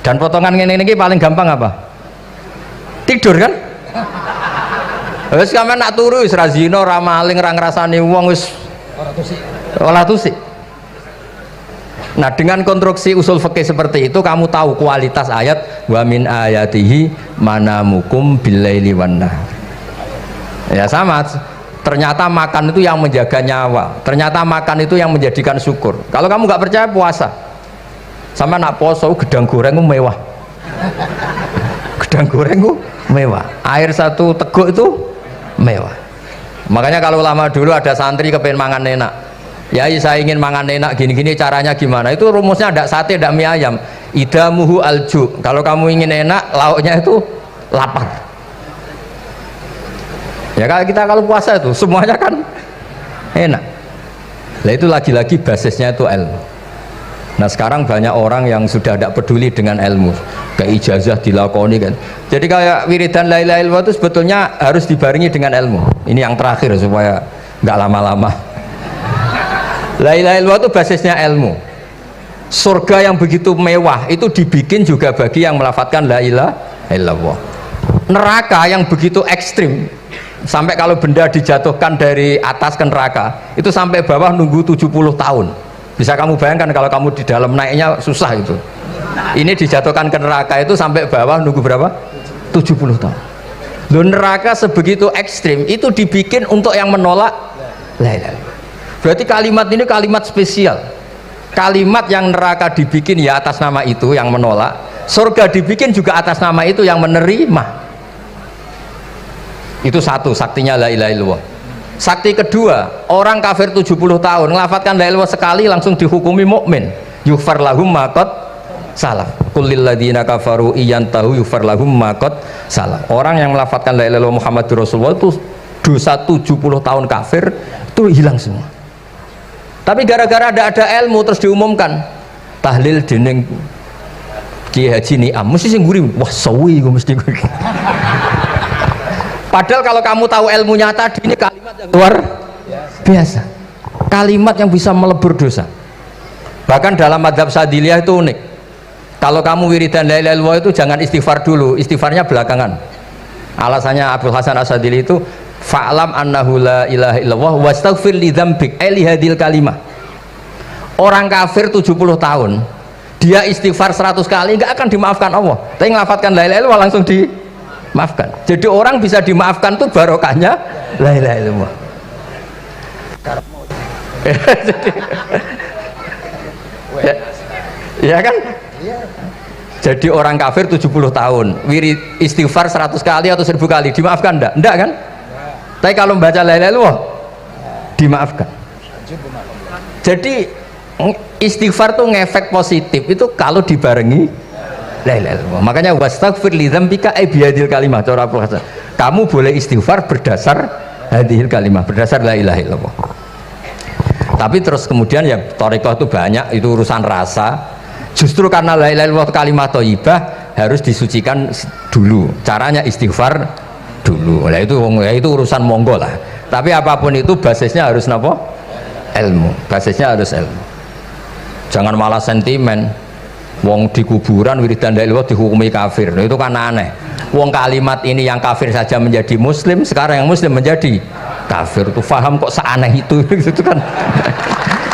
Speaker 1: Dan potongan ini paling gampang apa? Tidur kan? Wis sampeyan nak turu wis ra zina, ra maling, ra ngrasani wong wis ora tusi. Nah, dengan konstruksi usul fikih seperti itu kamu tahu kualitas ayat wa min ayatihi manamukum billaili wan nahar. Ya sama, ternyata makan itu yang menjaga nyawa, ternyata makan itu yang menjadikan syukur. Kalau kamu nggak percaya puasa, sama nak poso gedang goreng itu mewah, gedang goreng itu mewah, air satu teguk itu mewah. Makanya kalau lama dulu ada santri kepengen mangan enak, ya saya ingin mangan enak gini-gini, caranya gimana? Itu rumusnya ada sate, ada mie ayam. Idamuhu alju, kalau kamu ingin enak lauknya itu lapar. Ya kalau puasa itu semuanya kan enak. Nah itu lagi-lagi basisnya itu ilmu. Nah sekarang banyak orang yang sudah tidak peduli dengan ilmu, kayak ijazah dilakoni kan. Jadi kayak wiridan la ilaha illallah itu sebetulnya harus dibarengi dengan ilmu. Ini yang terakhir supaya nggak lama-lama. La ilaha illallah itu basisnya ilmu. Surga yang begitu mewah itu dibikin juga bagi yang melafadzkan la ilaha illallah. Neraka yang begitu ekstrim, sampai kalau benda dijatuhkan dari atas ke neraka itu sampai bawah nunggu 70 tahun. Bisa kamu bayangkan kalau kamu di dalam, naiknya susah itu. Ini dijatuhkan ke neraka itu sampai bawah nunggu berapa? 70 tahun. Loh, neraka sebegitu ekstrim itu dibikin untuk yang menolak la ilaha illallah. Berarti kalimat ini kalimat spesial. Kalimat yang neraka dibikin ya atas nama itu yang menolak, surga dibikin juga atas nama itu yang menerima. Itu satu saktinya la ilaha illallah. Sakti kedua, orang kafir 70 tahun ngelafadzkan la ilaha illallah sekali langsung dihukumi mukmin. Yughfar lahum ma qad salaf. Qul lil ladzina kafaru iyantahu yughfar lahum ma qad salaf. Orang yang melafadzkan la ilaha illallah Muhammadur Rasulullah itu dosa 70 tahun kafir itu hilang semua. Tapi gara-gara ada ilmu terus diumumkan tahlil dening Kiai Haji Niam mesti sing nguri, wah sawi gue mesti. Padahal kalau kamu tahu ilmunya tadi, ini kalimat yang luar biasa, kalimat yang bisa melebur dosa. Bahkan dalam madzhab Sadiliyah itu unik. Kalau kamu wiridan la ilaha illallah itu jangan istighfar dulu, istighfarnya belakangan. Alasannya Abdul Hasan As-Sadili itu fa'lam annahu la ilaha illallah wastaghfir li dzambik li hadil kalimah. Orang kafir 70 tahun dia istighfar 100 kali nggak akan dimaafkan Allah, tapi ngelafatkan la ilaha illallah langsung dimaafkan. Jadi orang bisa dimaafkan tuh barokahnya la ilaha illallah. Ya kan? Jadi orang kafir 70 tahun wirid istighfar 100 kali atau 1000 kali dimaafkan enggak? Enggak kan? Tapi kalau membaca la ilaha illallah dimaafkan. Jadi istighfar tuh ngefek positif itu kalau dibarengi la ilaha illallah. Makanya wastaghfir li dzambika bihadil kalimah, cara Al-Qur'an. Kamu boleh istighfar berdasar hadhil kalimah, berdasar la ilaha illallah. Tapi terus kemudian ya thariqah itu banyak, itu urusan rasa. Justru karena la ilaha illallah kalimat thayyibah harus disucikan dulu. Caranya istighfar dulu. Nah itu urusan monggo lah. Tapi apapun itu basisnya harus napa? Ilmu. Basisnya harus ilmu. Jangan malah sentimen. Wong di kuburan wiridan la ilaha dihukumi kafir. Nah, itu kan aneh. Wong kalimat ini yang kafir saja menjadi muslim, sekarang yang muslim menjadi kafir. Itu faham kok seaneh itu gitu kan.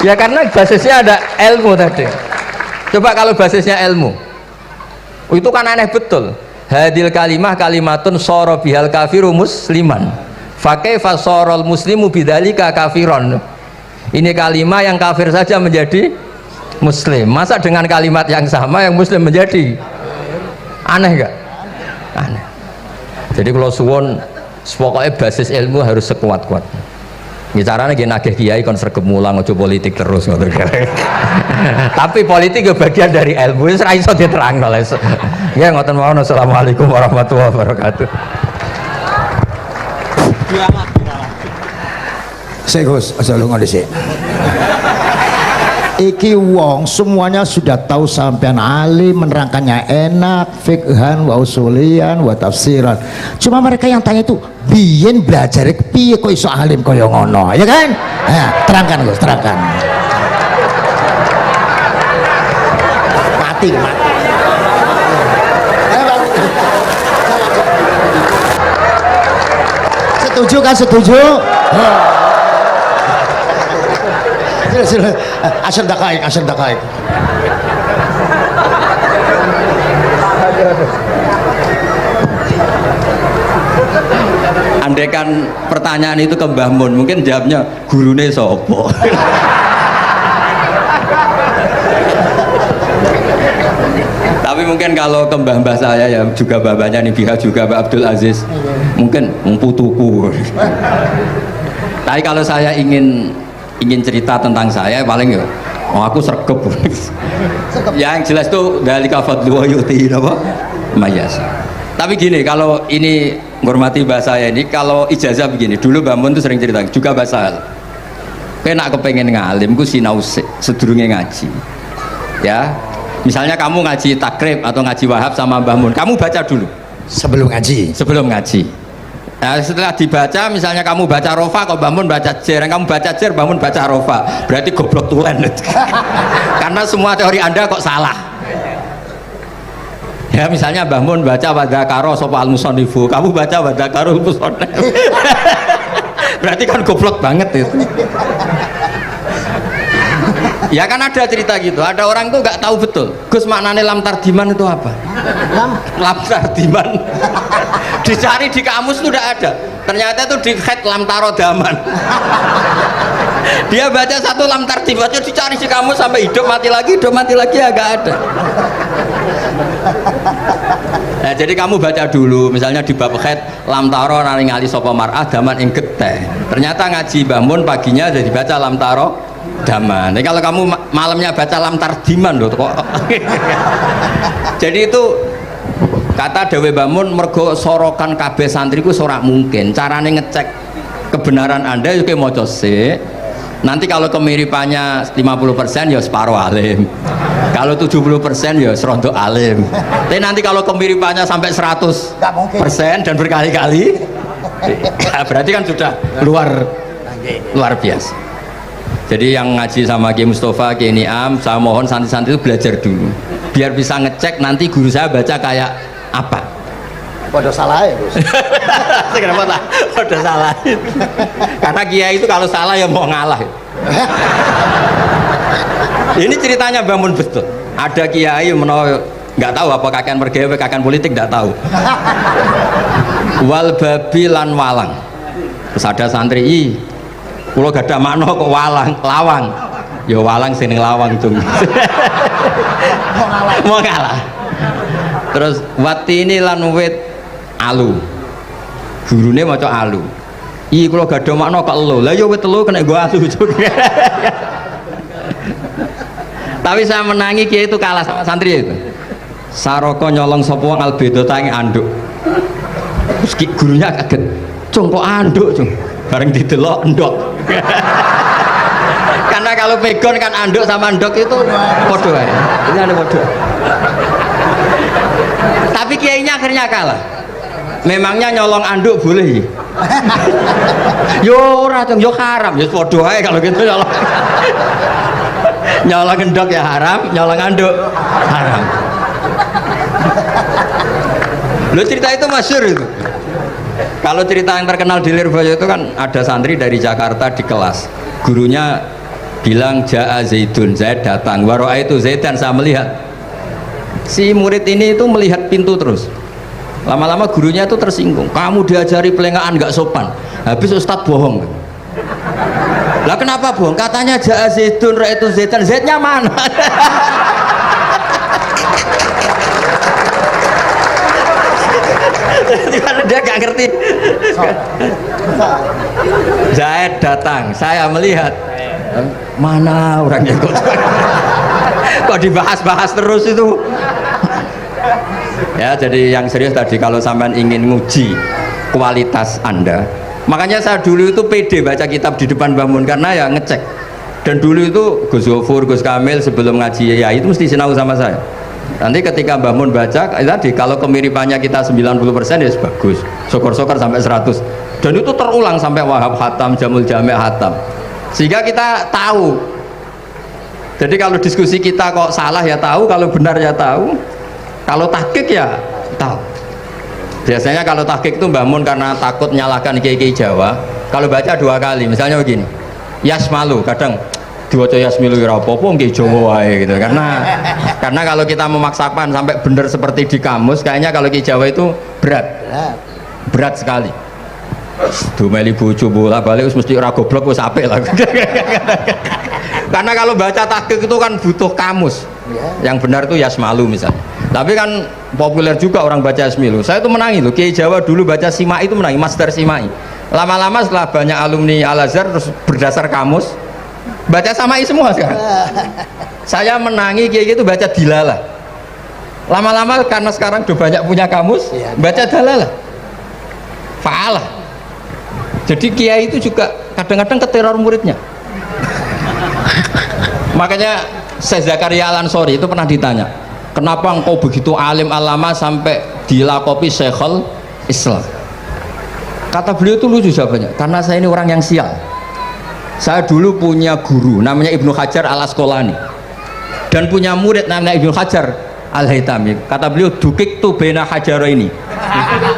Speaker 1: Ya karena basisnya ada ilmu tadi. Coba kalau basisnya ilmu, itu kan aneh betul. Hadil kalimah kalimatun soro bihal kafiru musliman. Fakaifa sorol muslimu bidzalika kafiron. Ini kalimat yang kafir saja menjadi muslim. Masa dengan kalimat yang sama yang muslim menjadi aneh gak? Aneh. Jadi kalau suwon, pokoknya basis ilmu harus sekuat-kuat. Ini caranya gini nagih kiai kon sregep mulang ojo politik terus ngono. Tapi politik itu bagian dari ilmu, wis ra iso diterangno lho. Ya ngoten mawon. Assalamualaikum warahmatullahi wabarakatuh.
Speaker 2: Sik Gus, aja lunga dhisik. Iki wong semuanya sudah tahu sampean alim, menerangkannya enak, fikhan wa usulian wa tafsiran. Cuma mereka yang tanya itu biyen belajar piye kok iso alim kaya ngono, ya kan? Nah, terangkan Gus, terangkan. Mati. Setuju kan, setuju? Sila asal dakaik.
Speaker 1: Andaikan pertanyaan itu ke Mbah Mun, mungkin jawabnya gurune sopo. Tapi mungkin kalau ke mbah-mbah saya ya juga babanya nih Biha juga Mbak Abdul Aziz, mungkin memputuku. Tapi kalau saya ingin cerita tentang saya paling ya aku sregep. Ya yang jelas tuh dalika fadlu wa yuti apa mayas. Tapi gini, kalau ini menghormati bahasa saya ini, kalau ijazah begini, dulu Mbak Mun tuh sering cerita juga bahasa kena kepengen ngalim ku sinau sedurunge ngaji. Ya, misalnya kamu ngaji takrib atau ngaji wahab sama Mbah Mun, kamu baca dulu
Speaker 2: sebelum ngaji.
Speaker 1: Nah, setelah dibaca, misalnya kamu baca rofa, kok Mbah Mun baca jer, kamu baca jer, Mbah Mun baca rofa, berarti goblok tulen. Karena semua teori Anda kok salah. Ya misalnya Mbah Mun baca wadakaro sopa al-musonifu, kamu baca wadakaro musonif. Berarti kan goblok banget itu. Ya kan ada cerita gitu, ada orang tuh nggak tahu betul Gus maknanya lam tardiman itu apa. Lam tardiman dicari di kamus tuh udah ada, ternyata itu di head lam tarodaman. Dia baca satu lam tardimannya dicari di kamus sampai hidup mati lagi agak ada. Nah, jadi kamu baca dulu misalnya di bab head lam taro naringali sopo mar'ah daman ing geteh, ternyata ngaji Mbah Mun paginya jadi baca lam taro daman. Jadi kalau kamu malamnya baca lam tardiman loh kok. Jadi itu kata Dewi Mbah Mun mergo sorokan kabeh santriku sorak mungkin. Carane ngecek kebenaran Anda itu kayak moco sih. Nanti kalau kemiripannya 50% ya separuh alim. Kalau 70% ya serontok alim. Tapi nanti kalau kemiripannya sampai 100% dan berkali-kali, berarti kan sudah luar biasa. Jadi yang ngaji sama Ki Mustafa, Ki Niam, saya mohon santri-santri itu belajar dulu biar bisa ngecek nanti guru saya baca kayak apa.
Speaker 2: Pada salah ya Gus.
Speaker 1: Kenapa lah? Pada salah. Karena kiai itu kalau salah ya mau ngalah. Ini ceritanya bangun betul. Ada kiai nggak tahu apa kakean mergawe kakean politik nggak tahu. Wal babi lan walang. Terus ada santri kulo gak ada makna kok lawang. Ya walang sing lawang cung. Mau ngalah. Terus watini lan wit alu. Gurune maca alu. Kulo gak ada makna kok elo. Lah ya wit telu kena gua alu cung. Tapi saya menangi kiai itu kalah sama santri itu. Saroko nyolong sapa wong albedo tangi anduk. Terus gurunya kaget. Cung kok anduk cung. Bareng didelok endok. Karena kalau pegon kan anduk sama andok itu podo ya. Ini ada podo. Tapi kiainya akhirnya kalah. Memangnya nyolong anduk boleh? Yo ora dong, yo haram, yo podo ae kalau gitu nyolong. Nyolong endok ya haram, nyolong anduk haram. Lo cerita itu masyhur itu. Kalau cerita yang terkenal di Lirboyo itu kan ada santri dari Jakarta di kelas. Gurunya bilang Ja'a Zaidun, Zaid datang. Waro'a itu Zaidan, saya melihat. Si murid ini itu melihat pintu terus. Lama-lama gurunya itu tersinggung. Kamu diajari pelengahan nggak sopan. Habis Ustadz bohong. Lah kenapa bohong? Katanya Ja'a Zaidun, Ra itu Zaidan. Zaidnya mana? Dia gak ngerti. Zaid datang, saya melihat. Mana orangnya kok dibahas-bahas terus itu. Ya, jadi yang serius tadi, kalau sampean ingin nguji kualitas Anda, makanya saya dulu itu pede baca kitab di depan bangun karena ya ngecek. Dan dulu itu Gus Gofur, Gus Kamil sebelum ngaji ya itu mesti sinau sama saya. Nanti ketika Mbah Mun baca tadi, kalau kemiripannya kita 90% ya bagus, syukur-syukur sampai 100, dan itu terulang sampai Wahab Hatam, Jamul Jami' Hatam, sehingga kita tahu. Jadi kalau diskusi kita kok salah ya tahu, kalau benar ya tahu, kalau tahqiq ya tahu. Biasanya kalau tahqiq itu Mbah Mun karena takut nyalahkan kiai-kiai Jawa, kalau baca 2 kali, misalnya begini, Yasmalu, kadang diwaca Yasmilu ya apa-apa nggih Jawa wae gitu. Karena kalau kita memaksakan sampai benar seperti di kamus, kayaknya kalau ki Jawa itu berat sekali. Dumeli bojo bola-balik mesti ora goblok wis apik lah. Karena kalau baca tahqiq itu kan butuh kamus. Yang benar itu Yasmalu misalnya. Tapi kan populer juga orang baca Yasmilu. Saya itu menangi loh, Kiai Jawa dulu baca Simai itu menangi, Master Simai. Lama-lama setelah banyak alumni Al-Azhar terus berdasar kamus baca Samai semua sekarang. Saya menangi kiai itu baca Dilalah. Lama-lama karena sekarang udah banyak punya kamus, baca Dalalah, Fa'alah. Jadi kiai itu juga kadang-kadang keteror muridnya. Makanya Syekh Zakaria Al-Ansori itu pernah ditanya, kenapa engkau begitu alim alama sampai dilakopi Syekhul Islam? Kata beliau itu lucu jawabannya, karena saya ini orang yang sial. Saya dulu punya guru namanya Ibnu Hajar Al-Asqalani dan punya murid namanya Ibnu Hajar Al-Haytami. Kata beliau, dukik tu bena hajaro ini.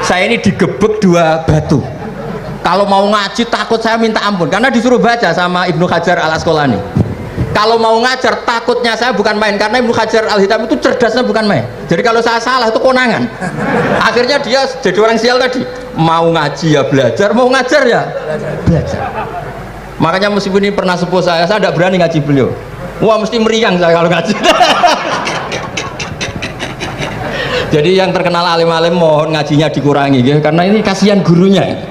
Speaker 1: Saya ini digebek 2 batu. Kalau mau ngaji takut saya minta ampun karena disuruh baca sama Ibnu Hajar Al-Asqalani. Kalau mau ngajar takutnya saya bukan main karena Ibnu Hajar Al-Haytami itu cerdasnya bukan main. Jadi kalau saya salah itu konangan. Akhirnya dia jadi orang sial tadi. Mau ngaji ya belajar, mau ngajar ya belajar. Makanya meskipun ini pernah sepuh saya tidak berani ngaji beliau. Wah mesti meriang saya kalau ngaji. Jadi yang terkenal alim-alim mohon ngajinya dikurangi ya, karena ini kasihan gurunya.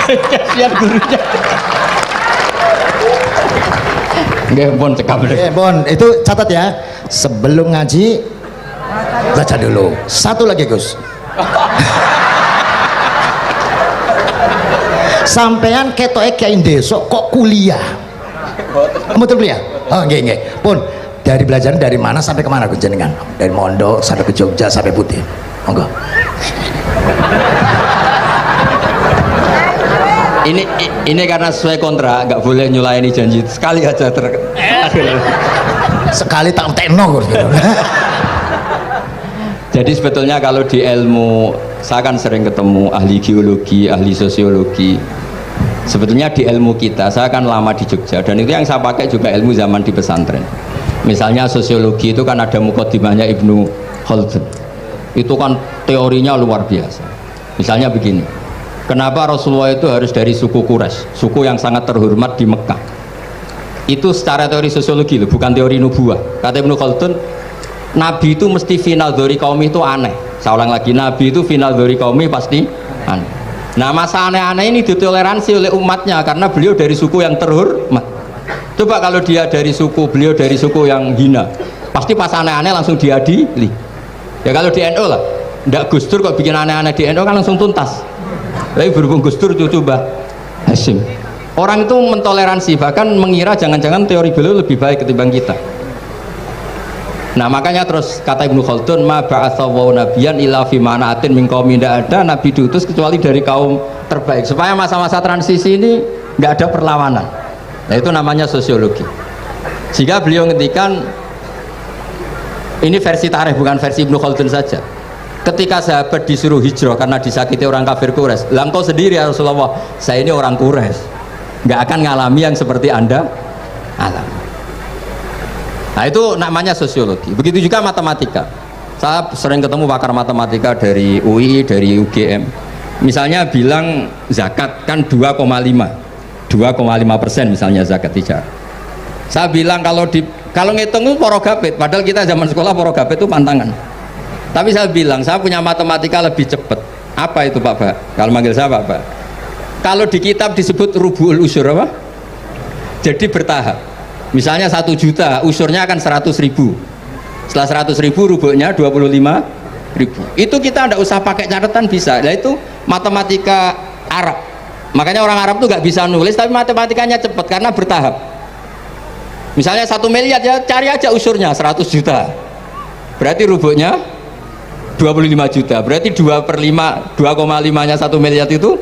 Speaker 1: Kasihan gurunya. Nggih pun cekap.
Speaker 2: Bon, itu catat ya. Sebelum ngaji baca dulu. Satu lagi Gus. Sampean ketoke kiai desa kok kuliah? Betul kuliah? Oh nggih nggih. Pun dari belajar dari mana sampai kemana Gus jenengan? Dari Mondok sampai ke Jogja sampai Putih. Monggo.
Speaker 1: Ini karena sesuai kontrak nggak boleh nyulayani janji sekali aja
Speaker 2: sekali tak tekno.
Speaker 1: Jadi sebetulnya kalau di ilmu saya kan sering ketemu ahli geologi, ahli sosiologi. Sebetulnya di ilmu kita, saya kan lama di Jogja dan itu yang saya pakai juga ilmu zaman di pesantren. Misalnya sosiologi itu kan ada mukaddimahnya Ibnu Khaldun. Itu kan teorinya luar biasa. Misalnya begini, kenapa Rasulullah itu harus dari suku Quraisy, suku yang sangat terhormat di Mekah? Itu secara teori sosiologi loh, bukan teori nubuah. Kata Ibnu Khaldun, Nabi itu mesti final dari kaum itu aneh. Saya ulang lagi, Nabi itu final dari kaum pasti aneh. Nah masa aneh-aneh ini ditoleransi oleh umatnya karena beliau dari suku yang terhormat. Coba kalau dia dari suku, beliau dari suku yang hina, pasti pas aneh-aneh langsung diadili. Ya kalau di NU lah, ndak Gus Dur kok bikin aneh-aneh di NU kan langsung tuntas. Tapi berhubung Gus Dur cucu Mbah Hasyim, Orang itu mentoleransi, bahkan mengira jangan-jangan teori beliau lebih baik ketimbang kita. Nah makanya terus kata Ibnu Khaldun, ma ba'atsawu nabiyan illa fi manaatin min qaumin, tidak ada nabi diutus kecuali dari kaum terbaik, supaya masa-masa transisi ini nggak ada perlawanan. Nah itu namanya sosiologi. Sehingga beliau ngendikan, ini versi tarikh bukan versi Ibnu Khaldun saja, ketika sahabat disuruh hijrah karena disakiti orang kafir Quraisy, lah engkau sendiri ya Rasulullah, saya ini orang Quraisy, nggak akan ngalami yang seperti Anda alami. Nah itu namanya sosiologi. Begitu juga matematika. Saya sering ketemu pakar matematika dari UI, dari UGM, misalnya bilang zakat kan 2,5% misalnya zakat hijrah. Saya bilang kalau ngitung itu porogapit, padahal kita zaman sekolah porogapit itu pantangan. Tapi saya bilang saya punya matematika lebih cepat. Apa itu Pak Ba? Kalau manggil saya Pak. Kalau di kitab disebut rubu'ul usur apa? Jadi bertahap. Misalnya 1 juta, usurnya akan 100.000. Setelah 100.000 rubu'nya 25.000. Itu kita tidak usah pakai catatan bisa. Nah itu matematika Arab. Makanya orang Arab tuh nggak bisa nulis, tapi matematikanya cepat karena bertahap. Misalnya 1 miliar ya cari aja usurnya 100 juta. Berarti rubu'nya 25 juta. Berarti 2/5, 2,5-nya 1 miliar itu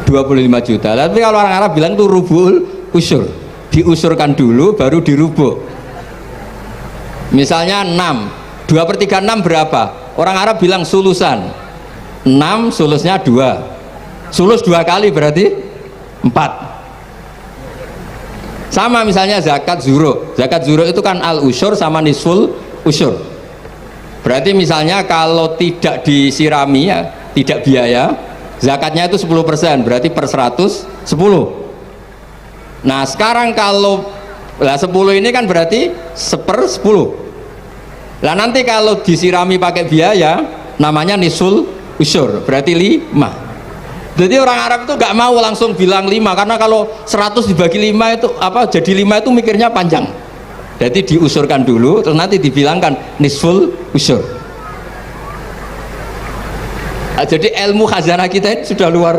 Speaker 1: 25 juta. Tapi kalau orang Arab bilang itu rubul usur, diusurkan dulu baru dirubuk. Misalnya 6, 2/3 6 berapa? Orang Arab bilang sulusan. 6 sulusnya 2, sulus 2 kali berarti 4. Sama misalnya zakat zuro itu kan al usur sama nisful usur. Berarti misalnya kalau tidak disirami ya, tidak biaya, zakatnya itu 10%, berarti per 100 10. Nah sekarang kalau 10 ini kan berarti 1/10. Lah nanti kalau disirami pakai biaya namanya nisul usur, berarti 5. Jadi orang Arab itu gak mau langsung bilang 5, karena kalau 100 dibagi 5 itu apa, jadi 5 itu mikirnya panjang. Jadi diusurkan dulu terus nanti dibilangkan nisful usur. Jadi ilmu khazanah kita ini sudah luar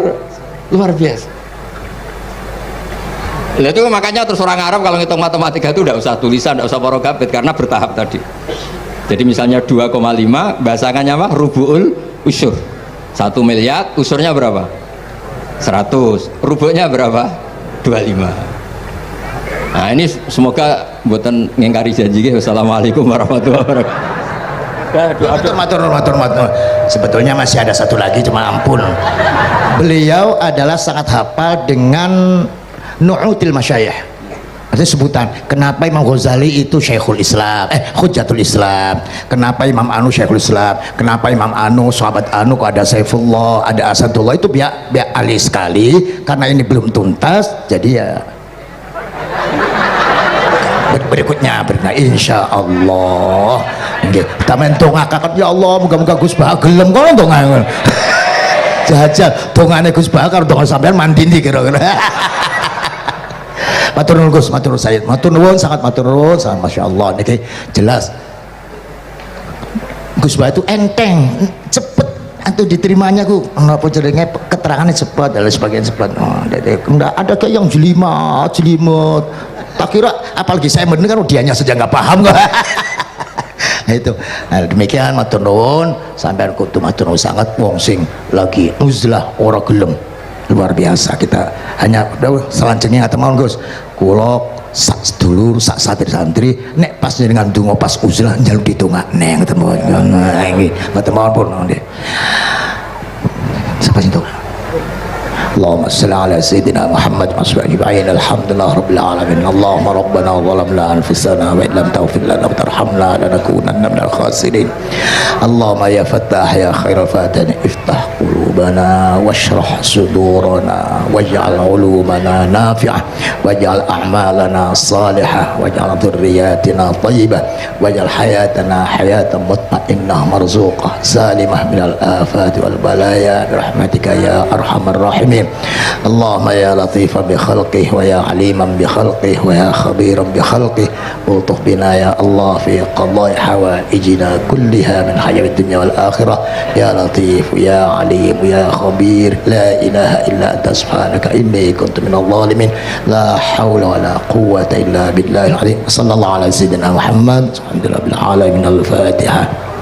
Speaker 1: biasa. Nah, itu makanya terus orang Arab kalau ngitung matematika itu tidak usah tulisan, tidak usah porogapit karena bertahap tadi. Jadi misalnya 2,5 bahasannya apa? Rubu'ul usur. 1 miliar usurnya berapa? 100. Rubu'nya berapa? 25. Nah ini semoga buatan ngingkari janji. Wassalamualaikum warahmatullahi wabarakatuh.
Speaker 2: Matur. Sebetulnya masih ada satu lagi, cuma ampun. Beliau adalah sangat hafal dengan nu'util masyayikh. Artinya sebutan, kenapa Imam Ghazali itu Syekhul Islam, Hujjatul Islam, kenapa Imam Anu Syekhul Islam, kenapa Imam Anu, sahabat Anu, kok ada Saifullah, ada Asadullah, itu biar ahli sekali, karena ini belum tuntas, jadi ya berikutnya insya Allah kita mentongakakan ya Allah, moga-moga Gus Bah gelem kok dongan jajal dongane Gus Bah karo dongan sampean mandindi kira-kira. Matur nuwun Gus, matur nuwun Sayyid, matur nuwun, sangat matur nuwun, sangat Masya Allah niki jelas Gus Bah itu enteng, cepet atau diterimanya ku kenapa jenenge keterangannya cepat dan sebagainya cepat. Enggak ada kayak yang jelimet tak kira, apalagi saya mendengar dianya saja nggak paham kok. Nah itu, nah, demikian matur nuwun sampean kudu matur nuwun sangat wong sing lagi uzlah ora gelem, luar biasa. Kita hanya selanjutnya ngaten mawon Gus, kula sak sedulur sak santri nek pas dengan donga pas uzlah njaluk ditungakne ngaten mawon. Nah iki ngaten mawon pun nggih. Sapa sing اللهم صل على سيدنا محمد أجمعين الحمد لله رب العالمين اللهم ربنا ظلمنا أنفسنا وإن لم تغفر لنا وترحمنا لنكونن من الخاسرين اللهم يا فتاح يا خير فاتن افتح قلوبنا واشرح صدورنا واجعل علومنا نافعة واجعل أعمالنا صالحة واجعل ذرياتنا طيبة واجعل حياتنا حياة مطمئنة مرزوقة سالمة من الآفات والبلايا برحمتك يا أرحم الراحمين العالمين. اللهم يا لطيفا بخلقه ويا عليما بخلقه ويا خبيرا بخلقه الطف بنا يا الله في قضاء حوائجنا كلها من حياة الدنيا والآخرة يا لطيف يا عليم يا خبير لا إله إلا أنت سبحانك إني كنت من الظالمين لا حول ولا قوة إلا بالله العظيم. صلى الله على سيدنا محمد الحمد لله بالعالمين. الفاتحة.